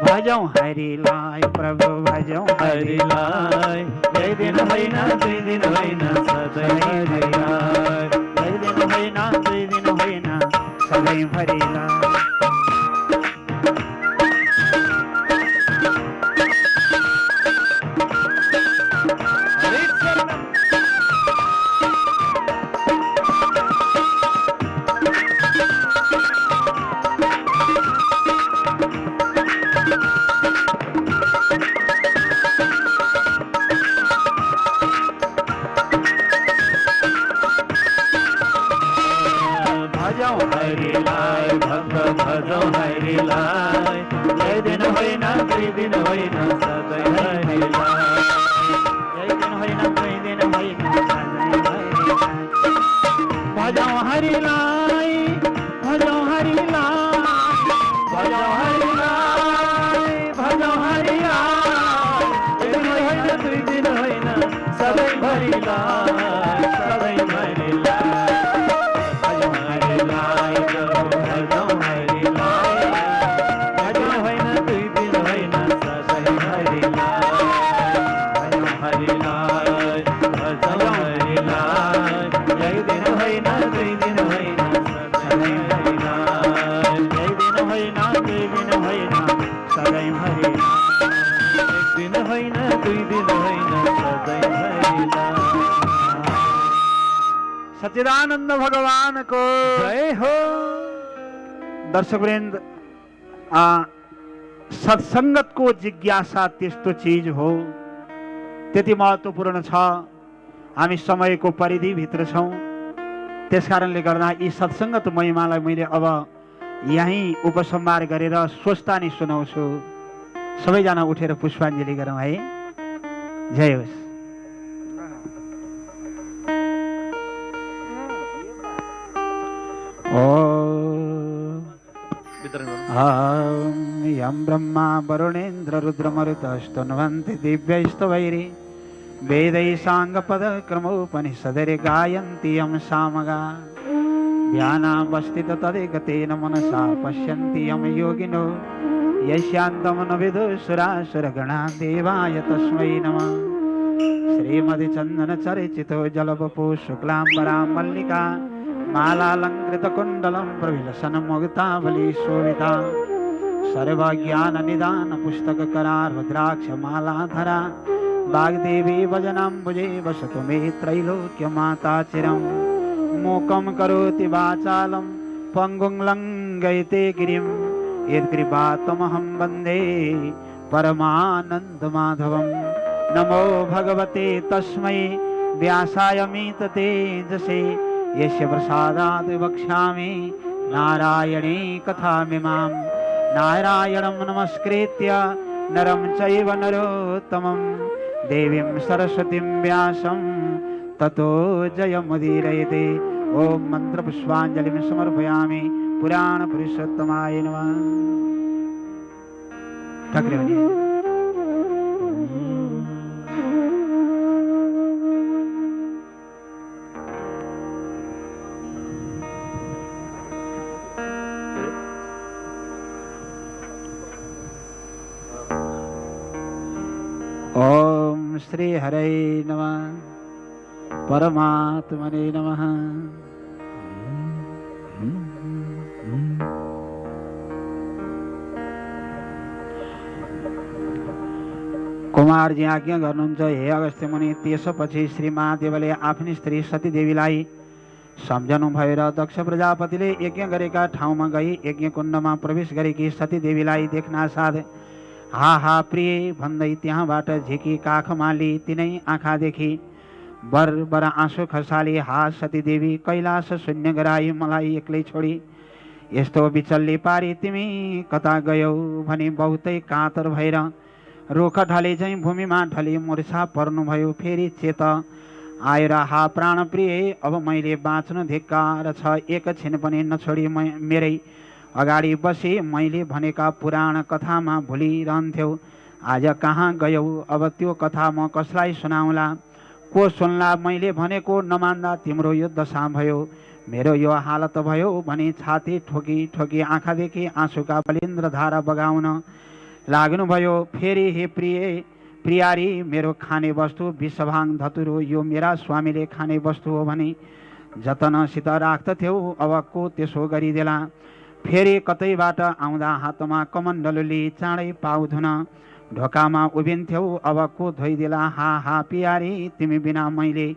भजौं हरिलाई प्रभु भजौं हरिलाई, एक दिन होइन 2 दिन होइन सधैँ हरिलाई। एक दिन होइन 2 दिन होइन सधैँ हरिलाई। हरिलाई भक्त भजौँ हरिलाई जय दिन होइन दुई दिन होइन सधैँ हरिलाई जय दिन होइन दुई दिन होइन सधैँ हरिलाई भजौँ हरिलाई भजौँ हरिलाई भजौँ हरिलाई भजौँ हरिलाई जय दिन होइन दुई दिन होइन सधैँ हरिलाई सधैँ हरिलाई भजौँ हरिलाई भजौँ हरिलाई भजौँ होइन दुई दिन होइन सधैँ हरिलाई भजौँ हरिलाई भजौँ हरिलाई जय दिन होइन दुई दिन होइन सधैँ हरिलाई जय दिन होइन दुई दिन होइन सधैँ हरिलाई एक दिन होइन दुई दिन होइन सधैँ हरिलाई सच्चिदानंद भगवान को जय हो दर्शकवृन्द सत्सङ्गतको जिज्ञासा त्यस्तो चिज हो त्यति महत्त्वपूर्ण छ हामी समयको परिधिभित्र छौँ त्यसकारणले गर्दा यी सत्सङ्गत महिमालाई मैले अब यहीँ उपसंहार गरेर स्वस्थानी सुनाउँछु सबैजना उठेर पुष्पाञ्जली गरौँ है जय होस् यं ब्रह्मा वरुणेन्द्र रुद्रमरुतस्तुन्वन्ति दिव्यैस्तवैरि वेदैः साङ्गपदक्रमोपनिषदरि गायन्ति यं सामगा ध्यानावस्थित तदेकतेन मनसा पश्यन्ति यं योगिनो यस्यान्तं न विदुषुरासुरगणा देवाय तस्मै नमः श्रीमद्चन्दनचर्चितो जलवपो शुक्लाम्बरां मल्लिका मालालङ्कृतकुण्डलं प्रविलसन्मुक्तावली शोभिता सर्वज्ञाननिदानपुस्तककरा रुद्राक्षमालाधरा वाग्देवी वजनाम्बुजे वसतु मे त्रैलोक्यमाता चिरं मूकं करोति वाचालं पङ्गुं लङ्घयते गिरिं यत्कृपातमहं वन्दे परमानन्दमाधवं नमो भगवते तस्मै व्यासाय मीततेजसे यस्य प्रसादात् वक्ष्यामि नारायणे कथामिमां नारायणं नमस्कृत्य नरं चैव नरोत्तमं देवीं सरस्वतीं व्यासं ततो जयमुदीरयते ॐ मन्त्रपुष्पाञ्जलिं समर्पयामि पुराणपुरुषोत्तमाय नमः ठाकरे ओम श्री हरे नमः परमात्मने नमः कुमारजी आज्ञा गर्नुहुन्छ हे अगस्त्य मुनि त्यसपछि श्री महादेवले आफ्नी स्त्री सतीदेवीलाई सम्झनु भयो र दक्ष प्रजापतिले यज्ञ गरेका ठाउँमा गई यज्ञ कुण्डमा प्रवेश गरेकी सतीदेवीलाई देख्नासाथ हा हा प्रिय भन्दै त्यहाँबाट झिकी काखमाली तिनै आँखादेखि बर आँसु खसाली हा सतीदेवी कैलाश शून्य गराई मलाई एक्लै छोडी यस्तो बिचल्ली पारी तिमी कता गयौ भनी बहुतै कातर भएर रुख ढले झैँ भूमिमा ढली मूर्छा पर्नुभयो फेरि चेत आयो र हा प्राण प्रिय अब मैले बाँच्नु धिक्कार छ एकछिन पनि नछोडी मेरै अगाडि बसे मैले भनेका पुराण कथामा भुलिरहन्थ्यौ आज कहाँ गयौ अब त्यो कथा म कसलाई सुनाउला को सुन्ला मैले भनेको नमान्दा तिम्रो यो दशा भयो मेरो यो हालत भयो भनी छाती ठोकी ठोकी आँखादेखि आँसुका बलिन्द्र धारा बगाउन लाग्नुभयो फेरि हे प्रियारी मेरो खाने वस्तु विषभाङ धतुरो यो मेरा स्वामीले खाने वस्तु हो भने जतनसित राख्दथ्यौ अब को त्यसो गरिदेला फेरि कतैबाट आउँदा हातमा कमण्डलुले चाँडै पाउ धुन ढोकामा उभिन्थ्यौ अब को धोइदेला हा हा पियारी तिमी बिना मैले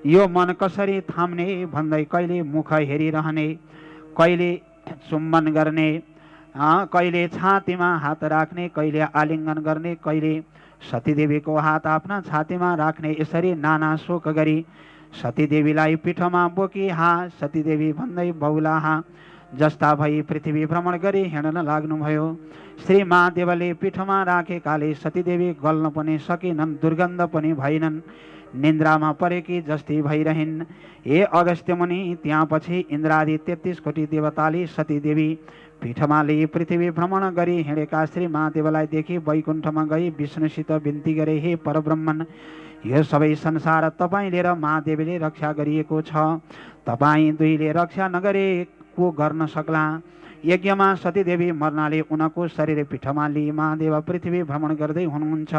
यो मन कसरी थाम्ने भन्दै कहिले मुख हेरिरहने कहिले चुम्बन गर्ने कहिले छातीमा हात राख्ने कहिले आलिङ्गन गर्ने कहिले सतीदेवीको हात आफ्ना छातीमा राख्ने यसरी नाना शोक गरी सतीदेवीलाई पिठमा बोकी हा सतीदेवी भन्दै बौला हा जस्ता भई पृथ्वी भ्रमण गरी हिँड्न लाग्नुभयो। श्री महादेवले पीठमा राखेकाले सतीदेवी गल्न पनि सकिनन्, दुर्गन्ध पनि भएनन्, निन्द्रामा परेकी जस्तै भइरहन्। हे अगस्त्य मुनि, त्यहाँ पछि इन्द्रादि 33 कोटी देवताले सतीदेवी पीठमा लिई पृथ्वी भ्रमण गरी हिँडेका श्री महादेवलाई देखि वैकुण्ठमा गई विष्णुसित बिन्ती गरे, हे परब्रह्मन, यो सबै संसार तपाईँ लिएर महादेवले रक्षा गरिएको छ, तपाईँ दुईले रक्षा नगरे को गर्न सक्ला। यज्ञमा सतीदेवी मर्नाले उनको शरीर पीठमा लिई महादेव पृथ्वी भ्रमण गर्दै हुनुहुन्छ।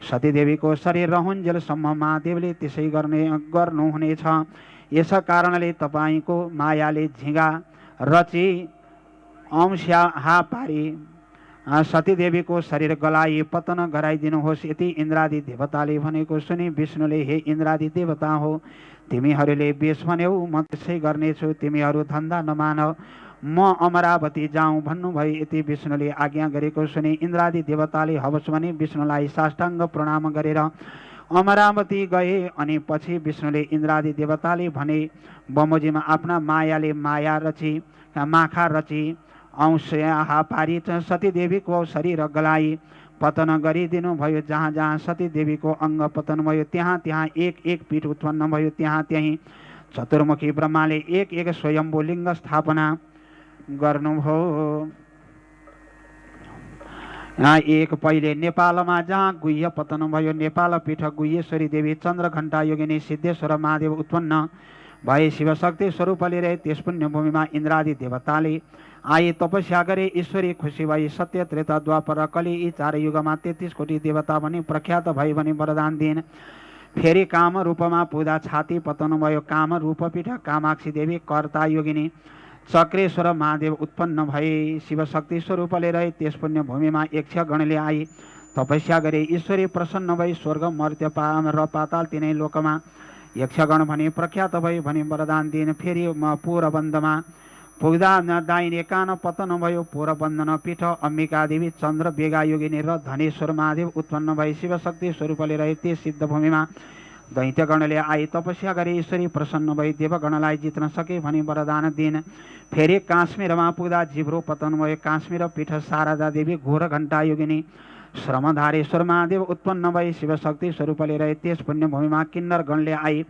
सतीदेवीको शरीर रहन्जेलसम्म महादेवले त्यसै गर्नुहुनेछ। यस कारणले तपाईँको मायाले झिँगा रची अंशहा पारी सतीदेवीको शरीर गलाइ पतन गराइदिनुहोस्। यति इन्द्रादि देवताले भनेको सुनि विष्णुले, हे इन्द्रादि देवता हो, तिमीहरूले बेस भन्यौ, म त्यसै गर्नेछु, तिमीहरू धन्दा नमानौ, म अमरावती जाउँ भन्नुभयो। यति विष्णुले आज्ञा गरेको सुनि इन्द्रादि देवताले हवस् भने विष्णुलाई साष्टाङ्ग प्रणाम गरेर अमरावती गए। अनि पछि विष्णुले इन्द्रादि देवताले भने, बमोजिमा आफ्ना मायाले माखा रची अंशहा पारी सतीदेवीको शरीर गलाई पतन गरिदिनु भयो। जहाँ जहाँ सतीदेवीको अङ्ग पतन भयो त्यहाँ त्यहाँ एक एक पीठ उत्पन्न भयो। त्यहाँ त्यहीँ चतुर्मुखी ब्रह्माले एक एक स्वयम्भू लिङ्ग स्थापना गर्नुभयो। एक पहिले नेपालमा जहाँ गुह्य पतन भयो, नेपाल पीठ गुह्येश्वरी देवी चन्द्र घण्टा योगिनी सिद्धेश्वर महादेव उत्पन्न भए शिवशक्ति स्वरूपले रहे। त्यस पुण्यभूमिमा इन्द्रादि देवताले आए तपस्या गरे। ईश्वरी खुसी भई सत्य त्रेता द्वापर कली यी 4 युगमा 33 कोटी देवता भनी प्रख्यात भई भने वरदान दिन्। फेरि काम रूपमा पुग्दा छाती पतन भयो। काम रूप पीठ कामाक्षी देवी कर्ता योगिनी चक्रेश्वर महादेव उत्पन्न भए शिवशक्ति स्वरूपले रहे। त्यस पुण्यभूमिमा यक्षगणले आई तपस्या गरे। ईश्वरी प्रसन्न भई स्वर्ग मर्त्य र पाताल तिनै लोकमा यक्षगण भने प्रख्यात भई भने वरदान दिन्। फेरि पूर्वबन्धमा पुग्दा दाहिने कान पतन भयो। पूर्वबन्धन पीठ अम्बिका देवी चन्द्र बेगा योगिनी र धनेश्वर महादेव उत्पन्न भई शिवशक्ति स्वरूपले रहे। त्यस सिद्धभूमिमा दैत्यगणले आई तपस्या गरे। ईश्वरी प्रसन्न भई देवगणलाई जित्न सके भनी वरदान दिन्। फेरि काश्मीरमा पुग्दा जिब्रो पतन भयो। काश्मीर पीठ शारदा देवी घोर घण्टा योगिनी श्रमधारेश्वर महादेव उत्पन्न भई शिवशक्ति स्वरूपले रहे। त्यस पुण्यभूमिमा किन्नरगणले आई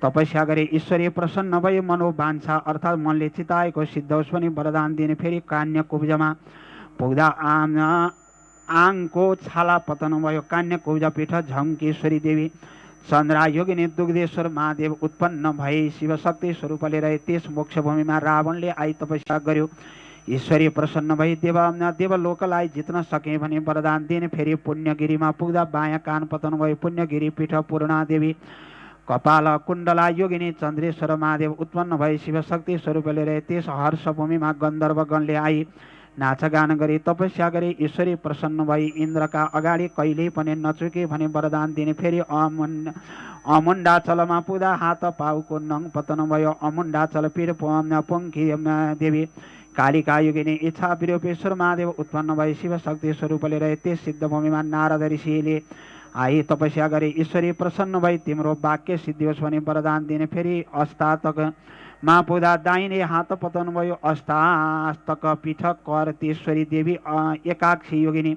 तपस्या गरे। ईश्वरी प्रसन्न भई मनोवाञ्छा अर्थात् मनले चिताएको सिद्ध होस् भनी वरदान दिने। फेरि कान्य कुब्जमा पुग्दा आङको छाला पतन भयो। कान्य कुब्ज पीठ झङ्केश्वरी देवी चन्द्रा योगिनी दुग्धेश्वर महादेव उत्पन्न भए शिवशक्ति स्वरूपले रहे। त्यस मोक्षभूमिमा रावणले आई तपस्या गर्यो। ईश्वरी प्रसन्न भई देवलोकलाई जित्न सके भने वरदान दिने। फेरि पुण्यगिरीमा पुग्दा बायाँ कान पतन भयो। पुण्यगिरी पीठ पूर्णादेवी कपाल कुण्डला योगिनी चन्द्रेश्वर महादेव उत्पन्न भए शिवशक्ति स्वरूपले रहे। त्यस हर्षभूमिमा गन्धर्वगणले आई नाचगान गरी तपस्या गरे। ईश्वरी प्रसन्न भई इन्द्रका अगाडि कहिल्यै पनि नचुके भने वरदान दिने। फेरि अमुण्डाचलमा पुग्दा हात पाउको नङ पतन भयो। अमुण्डाचल पीठ पुङ्खी देवी कालिका योगिनी इच्छा विरूपेश्वर महादेव उत्पन्न भए शिवशक्ति स्वरूपले रहे। त्यस सिद्धभूमिमा नारद ऋषिले आई तपस्या गरे। ईश्वरी प्रसन्न भई तिम्रो वाक्य सिद्धि होस् भने वरदान दिने। फेरि अस्तातकमा पुग्दा दाहिने हात पतन भयो। अस्तास्तक पीठ करतेश्वरी देवी एकाक्षी योगिनी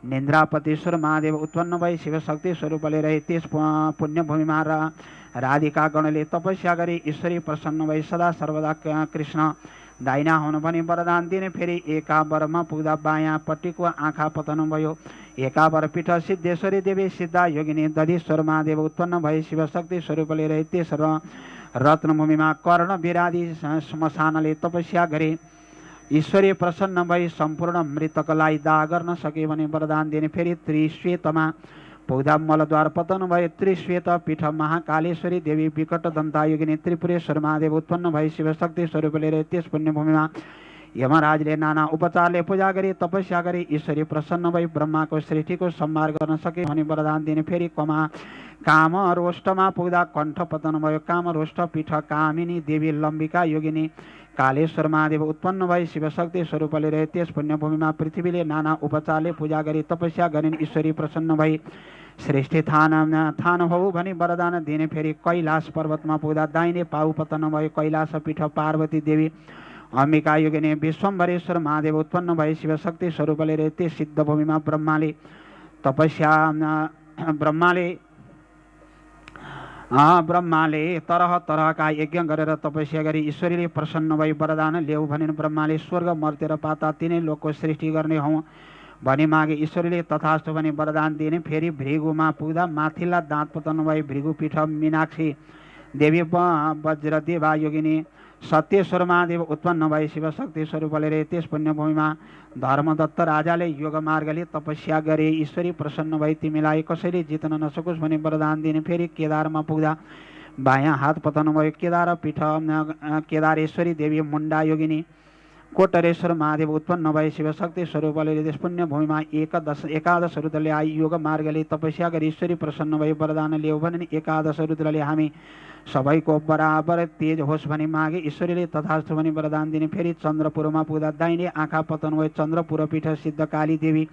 निन्द्रापतेश्वर महादेव उत्पन्न भई शिवशक्ति स्वरूपले रहे। त्यस पुण्यभूमिमा राधिका गणले तपस्या गरे। ईश्वरी प्रसन्न भई सदा सर्वदा कृष्ण दाहिना हुनु पनि वरदान दिने। फेरि एकावरमा पुग्दा बायाँपट्टिको आँखा पतन भयो। एकावर पीठ सिद्धेश्वरी देवी सिद्धा योगिनी दधीश्वर महादेव उत्पन्न भए शिवशक्ति स्वरूपले रहे। त्यस रत्नभूमिमा कर्ण विरादी श्मशानले तपस्या गरे। ईश्वरी प्रसन्न भई सम्पूर्ण मृतकलाई दाह गर्न सके भने वरदान दिने। फेरि त्रिश्वेतमा पुग्दा मलद्वार पतन भए। त्रिश्वेत पीठ महाकालेश्वरी देवी विकट दन्ता योगिनी त्रिपुरेश्वर महादेव उत्पन्न भए शिवशक्ति स्वरूपले रहे। त्यस पुण्यभूमिमा यमराजले नाना उपचारले पूजा गरी तपस्या गरी ईश्वरी प्रसन्न भई ब्रह्माको सृष्टिको संहार गर्न सके भने वरदान दिने। फेरि काम रोष्टमा पुग्दा कण्ठ पतन भयो। काम रोष्ट पीठ कामिनी देवी लम्बिका योगिनी कालेश्वर महादेव उत्पन्न भई शिवशक्ति स्वरूपले रहे। त्यस पुण्यभूमिमा पृथ्वीले नाना उपचारले पूजा गरी तपस्या गरिन्। ईश्वरी प्रसन्न भई सृष्टि थान हो भनी वरदान दिने। फेरि कैलाश पर्वतमा पुग्दा दाहिने पाउ पतन भयो। कैलाश पीठ पार्वती देवी अम्बिका योगिनी विश्वम्भरेश्वर महादेव उत्पन्न भए शिवशक्ति स्वरूपले रहे त्यस सिद्ध भूमिमा ब्रह्माले तरह तरहका यज्ञ गरेर तपस्या गरी ईश्वरीले प्रसन्न भई वरदान ल्याऊ भनिन्। ब्रह्माले स्वर्ग मर्त्य र पाता तिनै लोकको सृष्टि गर्ने हौँ भनी मागे। ईश्वरीले तथास्तु भनी वरदान दिने। फेरि भृगुमा पुग्दा माथिल्ला दाँत पतन भई भृगुपीठ मीनाक्षी देवी वज्रदेवा योगिनी सत्येश्वर महादेव उत्पन्न भए शिवशक्ति स्वरूपले रहे त्यस पुण्यभूमिमा धर्मदत्त राजाले योग मार्गले तपस्या गरे। ईश्वरी प्रसन्न भई तिमीलाई कसैले जित्न नसकोस् भनी वरदान दिने। फेरि केदारमा पुग्दा बायाँ हात पतन भयो। केदारेश्वरी देवी मुण्डा योगिनी कोटरेश्वर महादेव उत्पन्न भए शिवशक्ति स्वरूपले त्यस पुण्यभूमिमा एकादश रुद्रले आई योग मार्गले तपस्या गरी ईश्वरी प्रसन्न भई वरदान ल्याऊ भने। एकादश रुद्रले हामी सबैको बराबर तेज होस् भनी मागे। ईश्वरीले तथास्तु भनी वरदान दिने। फेरि चन्द्रपुरमा पुग्दा दाहिने आँखा पतन भए चन्द्रपुर पीठ सिद्ध काली देवी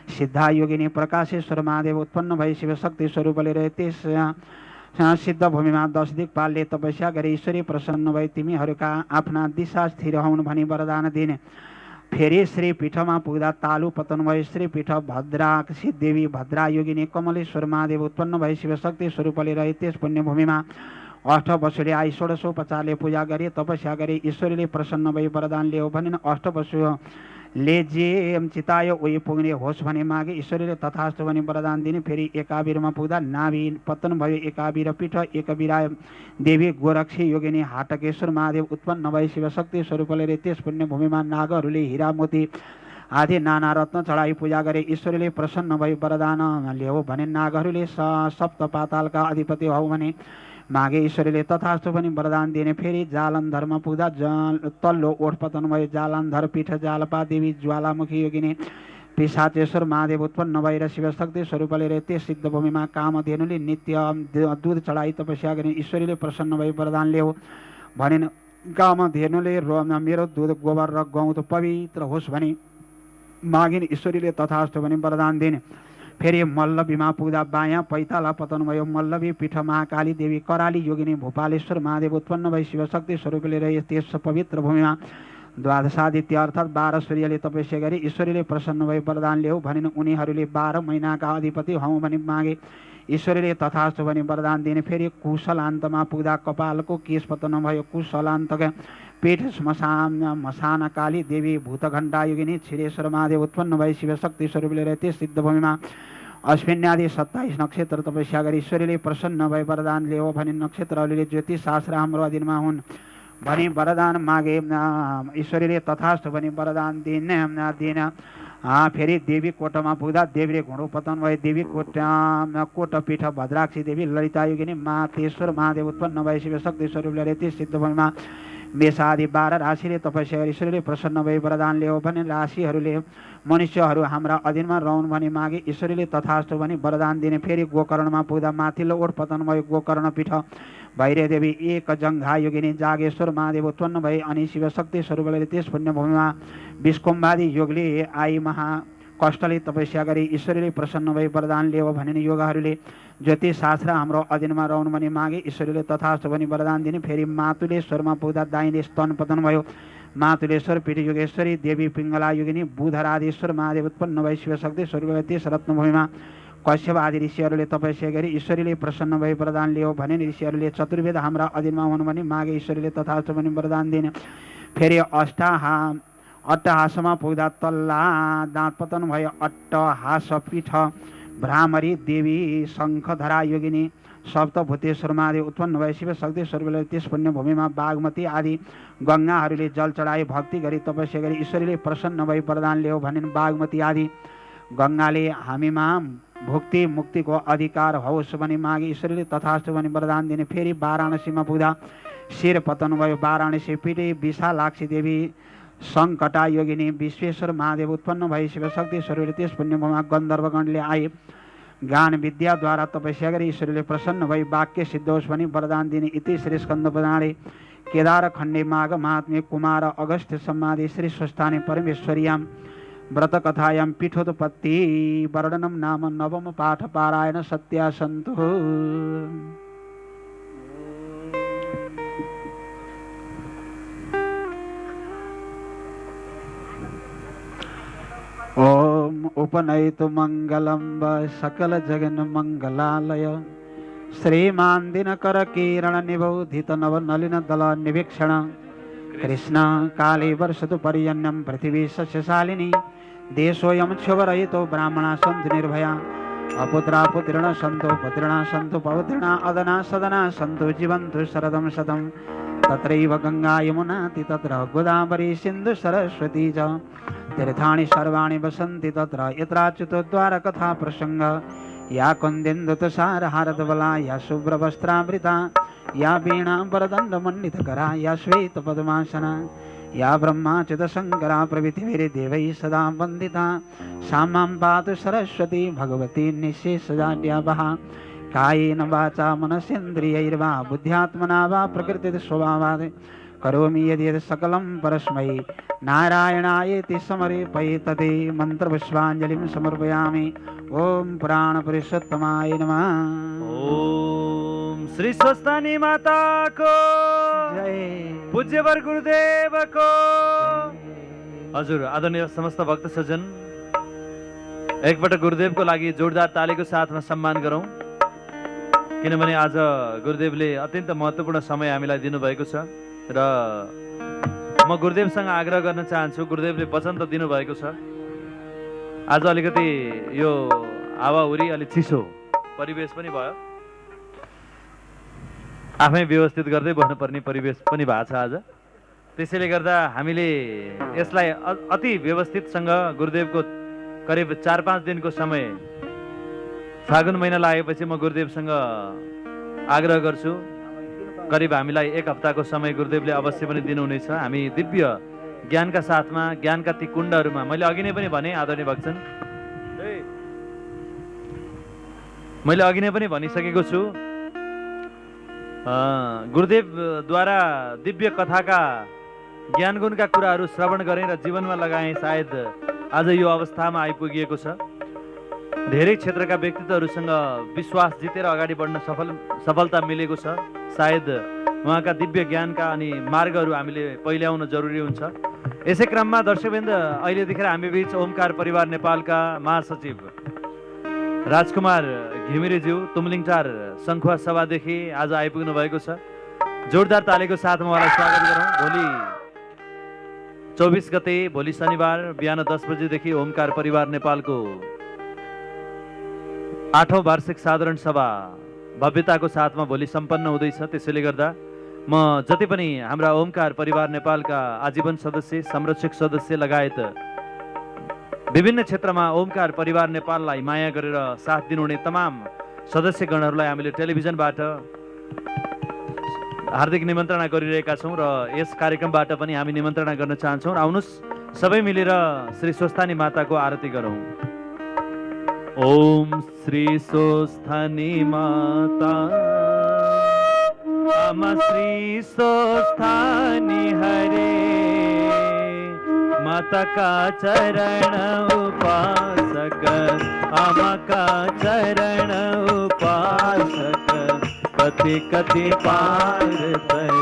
सिद्धा योगिनी प्रकाशेश्वर महादेव उत्पन्न भए शिवशक्ति स्वरूपले रहे त्यस सिद्ध भूमिमा 10 दिक्पालले तपस्या गरी ईश्वरी प्रसन्न भई तिमीहरूका आफ्ना दिशा स्थिर हुन् भनी वरदान दिने। फेरि श्रीपीठमा पुग्दा तालु पतन भए श्रीपीठ भद्राक्षी देवी भद्रा योगिनी कमलेश्वर महादेव उत्पन्न भए शिवशक्ति स्वरूपले रहे त्यस पुण्यभूमिमा अष्टवसुले आई षोडशोपचारले पूजा गरे तपस्या गरे। ईश्वरीले प्रसन्न भई वरदान ल्याऊ भनिन्। अष्टवसुले जे चितायो उही पुग्ने होस् भने मागे। ईश्वरीले तथास्तु भनी वरदान दिने। फेरि एकावीरमा पुग्दा नाभि पतन भयो। एकावीर पीठ एकवीरा देवी गोरक्षी योगिनी हाटकेश्वर महादेव उत्पन्न भए शिवशक्ति स्वरूपले त्यस पुण्यभूमिमा नागहरूले हीरा मोती आदि नाना रत्न चढाई पूजा गरे। ईश्वरीले प्रसन्न भई वरदान ल्याऊ भने। नागहरूले सप्त पातालका अधिपति हौ भने मागे। ईश्वरीले तथास्तु पनि वरदान दिने। फेरि जालन्धरमा पुग्दा तल्लो ओठ पतन भए जालन्धर पीठ जालपा देवी ज्वालामुखी योगिनी पिशाचेश्वर महादेव उत्पन्न भएर शिवशक्ति स्वरूपले रहे त्यस सिद्ध भूमिमा कामधेनुले नित्य दूध चढाई तपस्या गरे। ईश्वरीले प्रसन्न भई वरदान ल्याऊ भनिन्। कामधेनुले मेरो दूध गोबर र गौत पवित्र होस् भनी मागिन्। ईश्वरीले तथास्तु भनी वरदान दिने। फेरि मल्लवीमा पुग्दा बायाँ पैताला पतन भयो। मल्लवी पीठ महाकाली देवी कराली योगिनी भूपालेश्वर महादेव उत्पन्न भई शिवशक्ति स्वरूपले रहे त्यस पवित्र भूमिमा द्वादशादित्य अर्थात् 12 सूर्यले तपस्या गरी ईश्वरीले प्रसन्न भई वरदान ल्याऊ भनिन्। उनीहरूले 12 महिनाका अधिपति हौँ भनी मागे। ईश्वरीले तथास्तु भनी वरदान दिने। फेरि कुशलान्तमा पुग्दा कपालको केश पतन भयो। कुशलान्तका पीठ मसाना काली देवी भूतघण्टा योगिनी क्षीरेश्वर महादेव उत्पन्न भए शिवशक्ति स्वरूपले रहे त्यस सिद्ध भूमिमा अश्विन्यादि 27 नक्षत्र तपस्या गरी ईश्वरीले प्रसन्न भए वरदान ल्याऊ भने। नक्षत्रहरूले ज्योतिष शास्त्र हाम्रो अधीनमा हुन् भनी वरदान मागे। ईश्वरीले तथास्तु भनी वरदान दिन। फेरि देवी कोटमा पुग्दा देवीले घुँडो पतन भए। देवी कोटपीठ भद्राक्षी देवी ललिता योगिनी मातेश्वर महादेव उत्पन्न भए शिवशक्ति स्वरूपले रहे त्यस सिद्ध भूमिमा मेषादि 12 राशिले तपस्या गरी ईश्वरले प्रसन्न भई वरदान ल्याऊ भने। राशिहरूले मनुष्यहरू हाम्रा अधीनमा रहन् भनी मागे। ईश्वरले तथास्तु भनी वरदान दिने। फेरि गोकर्णमा पुग्दा माथिल्लो ओठ पतन भयो। गोकर्ण पीठ भैरे देवी एक जङ्घा योगिनी जागेश्वर महादेव उत्पन्न भए अनि शिवशक्ति स्वरूपले त्यस पुण्यभूमिमा विष्कुम्बादी योगले आई महा कष्टले तपस्या गरी ईश्वरले प्रसन्न भई वरदान ल्याऊ भनिन्। योगहरूले ज्योतिष शास्त्र हाम्रो अधीनमा रहनु भनी मागे। ईश्वरले तथास्तु भनी वरदान दिने। फेरि मातुलेश्वरमा पुग्दा दाहिने स्तन पतन भयो। मातुलेश्वर पीठ योगेश्वरी देवी पिङ्गला योगिनी बुधराधेश्वर महादेव उत्पन्न भई शिवशक्ति स्वरूपले त्यस रत्नभूमिमा कश्यप आदि ऋषिहरूले तपस्या गरी ईश्वरीले प्रसन्न भई वरदान ल्याऊ भने। ऋषिहरूले चतुर्वेद हाम्रा अधीनमा हुनु भनी मागे। ईश्वरले तथास्तु भनी वरदान दिने। फेरि अट्टहासमा पुग्दा तल्ला दाँत पतन भयो। अट्टहास पीठ भ्रामरी देवी शङ्खधरा योगिनी सप्तभूतेश्वर महादेव उत्पन्न भए शिवशक्ति स्वरूपले त्यस पुण्यभूमिमा बागमती आदि गङ्गाहरूले जल चढाई भक्ति गरी तपस्या गरी ईश्वरीले प्रसन्न भई वरदान ल्याऊ भनिन्। बागमती आदि गङ्गाले हामीमा भुक्ति मुक्तिको अधिकार होस् भनी मागे। ईश्वरले तथास्तु भनी वरदान दिने। फेरि वाराणसीमा पुग्दा शिर पतन भयो। वाराणसी पीठे विशालाक्षी देवी सङ्कटा योगिनी विश्वेश्वर महादेव उत्पन्न भए शिवशक्ति स्वरूपले त्यस पुण्यभूमिमा गन्धर्वगणले आए गान विद्याद्वारा तपस्या गरी ईश्वरले प्रसन्न भई वाक्य सिद्ध होस् भनी वरदान दिने। इति श्री स्कन्द पुराणे केदार खण्डे माघ महात्म्ये कुमार अगस्त्य सम्मादि श्री स्वस्थाने परमेश्वर्यां व्रतकथायां पीठोत्पत्ति वर्णनम नाम नवम पाठ पारायण सत्या सन्तु। उपनयतु मङ्गलं सकल जगन मङ्गलालय श्रीमान दिनकर किरण निबोधित नव नलिन दल निवीक्षण कृष्ण काले वर्षतु पर्यन्यं पृथिवी सस्यशालिनी देशोऽयं क्षुभरहितो ब्राह्मणा सन्तु निर्भया अपुत्रा पुत्रिण सन्तु पुत्रिणा सन्तु पौत्रिणा अदना सदना सन्तु जीवन्तु शरदं शतं तत्रैव गंगा यमुना तत्र गोदावरी सिन्धु सरस्वती च तीर्थानि सर्वाणि वसन्ति तत्र यत्राच्युतो द्वारकथा प्रसंग या कुन्देन्दुतुषारहारधवला या शुभ्रवस्त्रावृता या वीणा वरदण्डमण्डितकरा या श्वेतपद्मासना या ब्रह्माच्युतशङ्करा प्रभृतिभिर्देवैः सदा वन्दिता सा मां पातु सरस्वती भगवती निःशेषजाड्यावहा कायेन वाचा मनसेन्द्रियैर्वा बुद्ध्यात्मना वा प्रकृतिस्वभावात् करोमि यद्यत् सकलं परस्मै नारायणायेति समर्पयेतते मन्त्रपुष्पाञ्जलिं समर्पयामि। ओम पुराणपुरुषोत्तमाय नमः। ओम श्री स्वस्थानी माता को जय, पूज्यवर गुरुदेव को। हजुर आदरणीय समस्त भक्त सज्जन, एकपटक गुरुदेवको लागि जोरदार तालीको साथमा सम्मान गरौँ, किनभने आज गुरुदेवले अत्यन्त महत्त्वपूर्ण समय हामीलाई दिनुभएको छ र म गुरुदेवसँग आग्रह गर्न चाहन्छु। गुरुदेवले वचन त दिनुभएको छ, आज अलिकति यो हावाहुरी अलि चिसो परिवेश पनि भयो, आफै व्यवस्थित गर्दै बस्नुपर्ने परिवेश पनि भएको छ आज। त्यसैले गर्दा हामीले यसलाई अति व्यवस्थितसँग गुरुदेवको करिब 4-5 दिनको समय फागुन महिना लागेपछि म गुरुदेवसँग आग्रह गर्छु, करिब हामीलाई 1 हप्ताको समय गुरुदेवले अवश्य पनि दिनुहुनेछ। हामी दिव्य ज्ञानका साथमा ज्ञानका ती कुण्डहरूमा, मैले अघि नै पनि भने आदरणीय भक्तजन, मैले अघि नै पनि भनिसकेको छु, गुरुदेवद्वारा दिव्य कथाका ज्ञान गुणका कुराहरू श्रवण गरेँ र जीवनमा लगाएँ। सायद आज यो अवस्थामा आइपुगिएको छ। धेरै क्षेत्रका व्यक्तित्वहरूसँग विश्वास जितेर अगाडि बढ्न सफलता मिलेको छ। सायद उहाँका दिव्य ज्ञानका अनि मार्गहरू हामीले पहिल्याउन जरुरी हुन्छ। यसै क्रममा दर्शकवृन्द, अहिलेदेखि हामी बीच ओमकार परिवार नेपालका महासचिव राजकुमार घिमिरेज्यू तुमलिङटार सङ्खुवा सभादेखि आज आइपुग्नु भएको छ। जोरदार तालीको साथमा उहाँलाई स्वागत गरौँ। भोलि 24 गते, भोलि शनिबार बिहान 10 बजेदेखि ओमकार परिवार नेपालको 8औं वार्षिक साधारण सभा भव्यताको साथमा भोलि सम्पन्न हुँदैछ। त्यसैले गर्दा म जति पनि हाम्रा ओमकार परिवार नेपालका आजीवन सदस्य, संरक्षक सदस्य लगायत विभिन्न क्षेत्रमा ओमकार परिवार नेपाललाई माया गरेर साथ दिनुहुने तमाम सदस्यगणहरूलाई हामीले टेलिभिजनबाट हार्दिक निमन्त्रणा गरिरहेका छौँ र यस कार्यक्रमबाट पनि हामी निमन्त्रणा गर्न चाहन्छौँ। आउनुहोस् सबै मिलेर श्री स्वस्थानी माताको आरती गरौँ। ओम श्री स्वस्थानी माता, आमा श्री स्वस्थानी हरे, माता का चरण उपासक, आमा का चरण उपासक, कति कति पार तरे।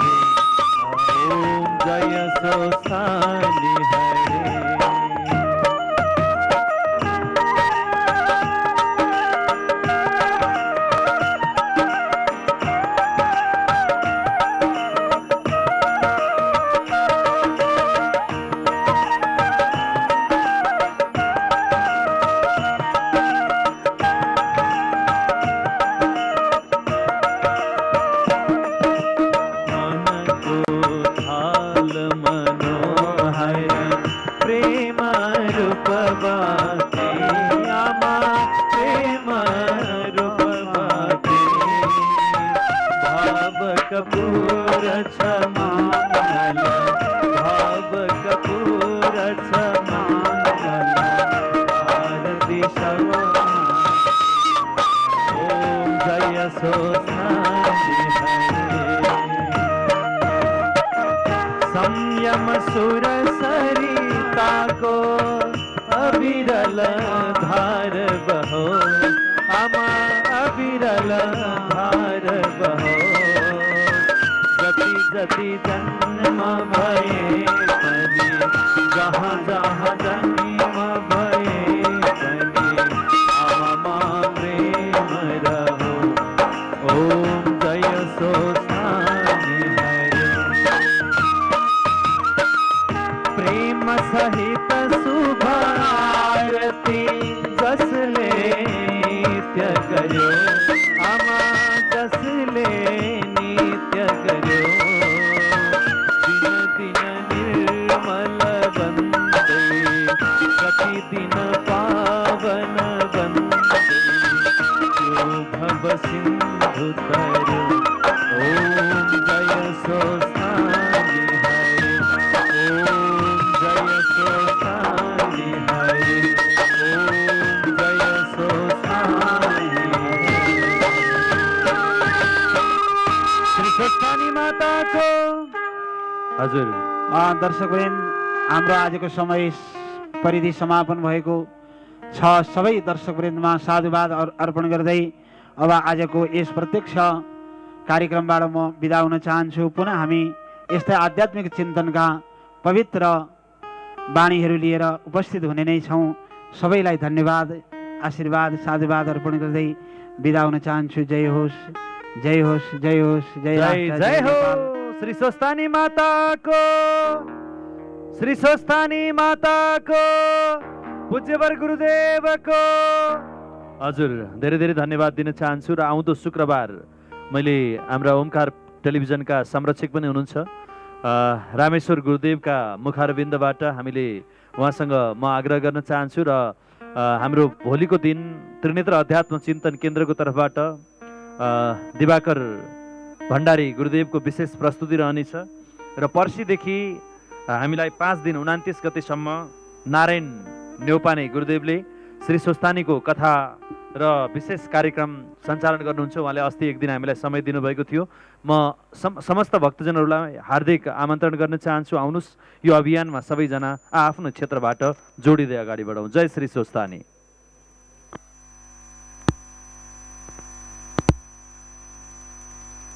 ओम जय स्वस्थानी हरे। संयम सुर सरिता को अविरल धार बहो, अमा अविरल धार बहो, जति जति जन्म भये तनि, जहाँ जहाँ जन्म भये त शुभ आरती जसले नित्य गर्यो आमा जसले नित्य गर्यो दिन दिन निर्मल बन्दै प्रतिदिन पावन बन्दै त्यो भव सिन्धु तर्यो ओम जय सोस्तानी हरे ओम जय सोस्तानी हरे ओम जय सोस्तानी श्री सोस्तानी माताको हजुर दर्शकवृन्द, हाम्रो आजको समय परिधि समापन भएको छ। सबै दर्शकवृन्दमा साधुवाद अर्पण गर्दै अब आजको यस प्रत्यक्ष कार्यक्रमबाट म बिदा हुन चाहन्छु। पुनः हामी यस्तै आध्यात्मिक चिन्तनका पवित्र वाणीहरू लिएर उपस्थित हुने नै छौँ। सबैलाई धन्यवाद, आशीर्वाद, साधुवाद अर्पण गर्दै बिदा हुन चाहन्छु। जय होस्, जय होस्, जय होस्, जय जय जय हो श्री सोस्तानी माताको, श्री सोस्तानी माताको, पूज्यवर गुरुदेवको। हजुर धेरै धेरै धन्यवाद दिन चाहन्छु। र आउँदो शुक्रबार मैले हाम्रा ओमकार टेलिभिजनका संरक्षक पनि हुनुहुन्छ रामेश्वर गुरुदेवका मुखारविन्दबाट हामीले उहाँसँग म आग्रह गर्न चाहन्छु। र हाम्रो भोलिको दिन त्रिनेत्र अध्यात्म चिन्तन केन्द्रको तर्फबाट दिवाकर भण्डारी गुरुदेवको विशेष प्रस्तुति रहनेछ। र पर्सिदेखि हामीलाई 5 दिन 29 गतेसम्म नारायण न्यौपाने गुरुदेवले श्री सोस्तानीको कथा र विशेष कार्यक्रम सञ्चालन गर्नुहुन्छ। उहाँले अस्ति एक दिन हामीलाई समय दिनुभएको थियो। म समस्त भक्तजनहरूलाई हार्दिक आमन्त्रण गर्न चाहन्छु। आउनुहोस्, यो अभियानमा सबैजना आफ्नो क्षेत्रबाट जोडिँदै अगाडि बढौँ। जय श्री सोस्तानी।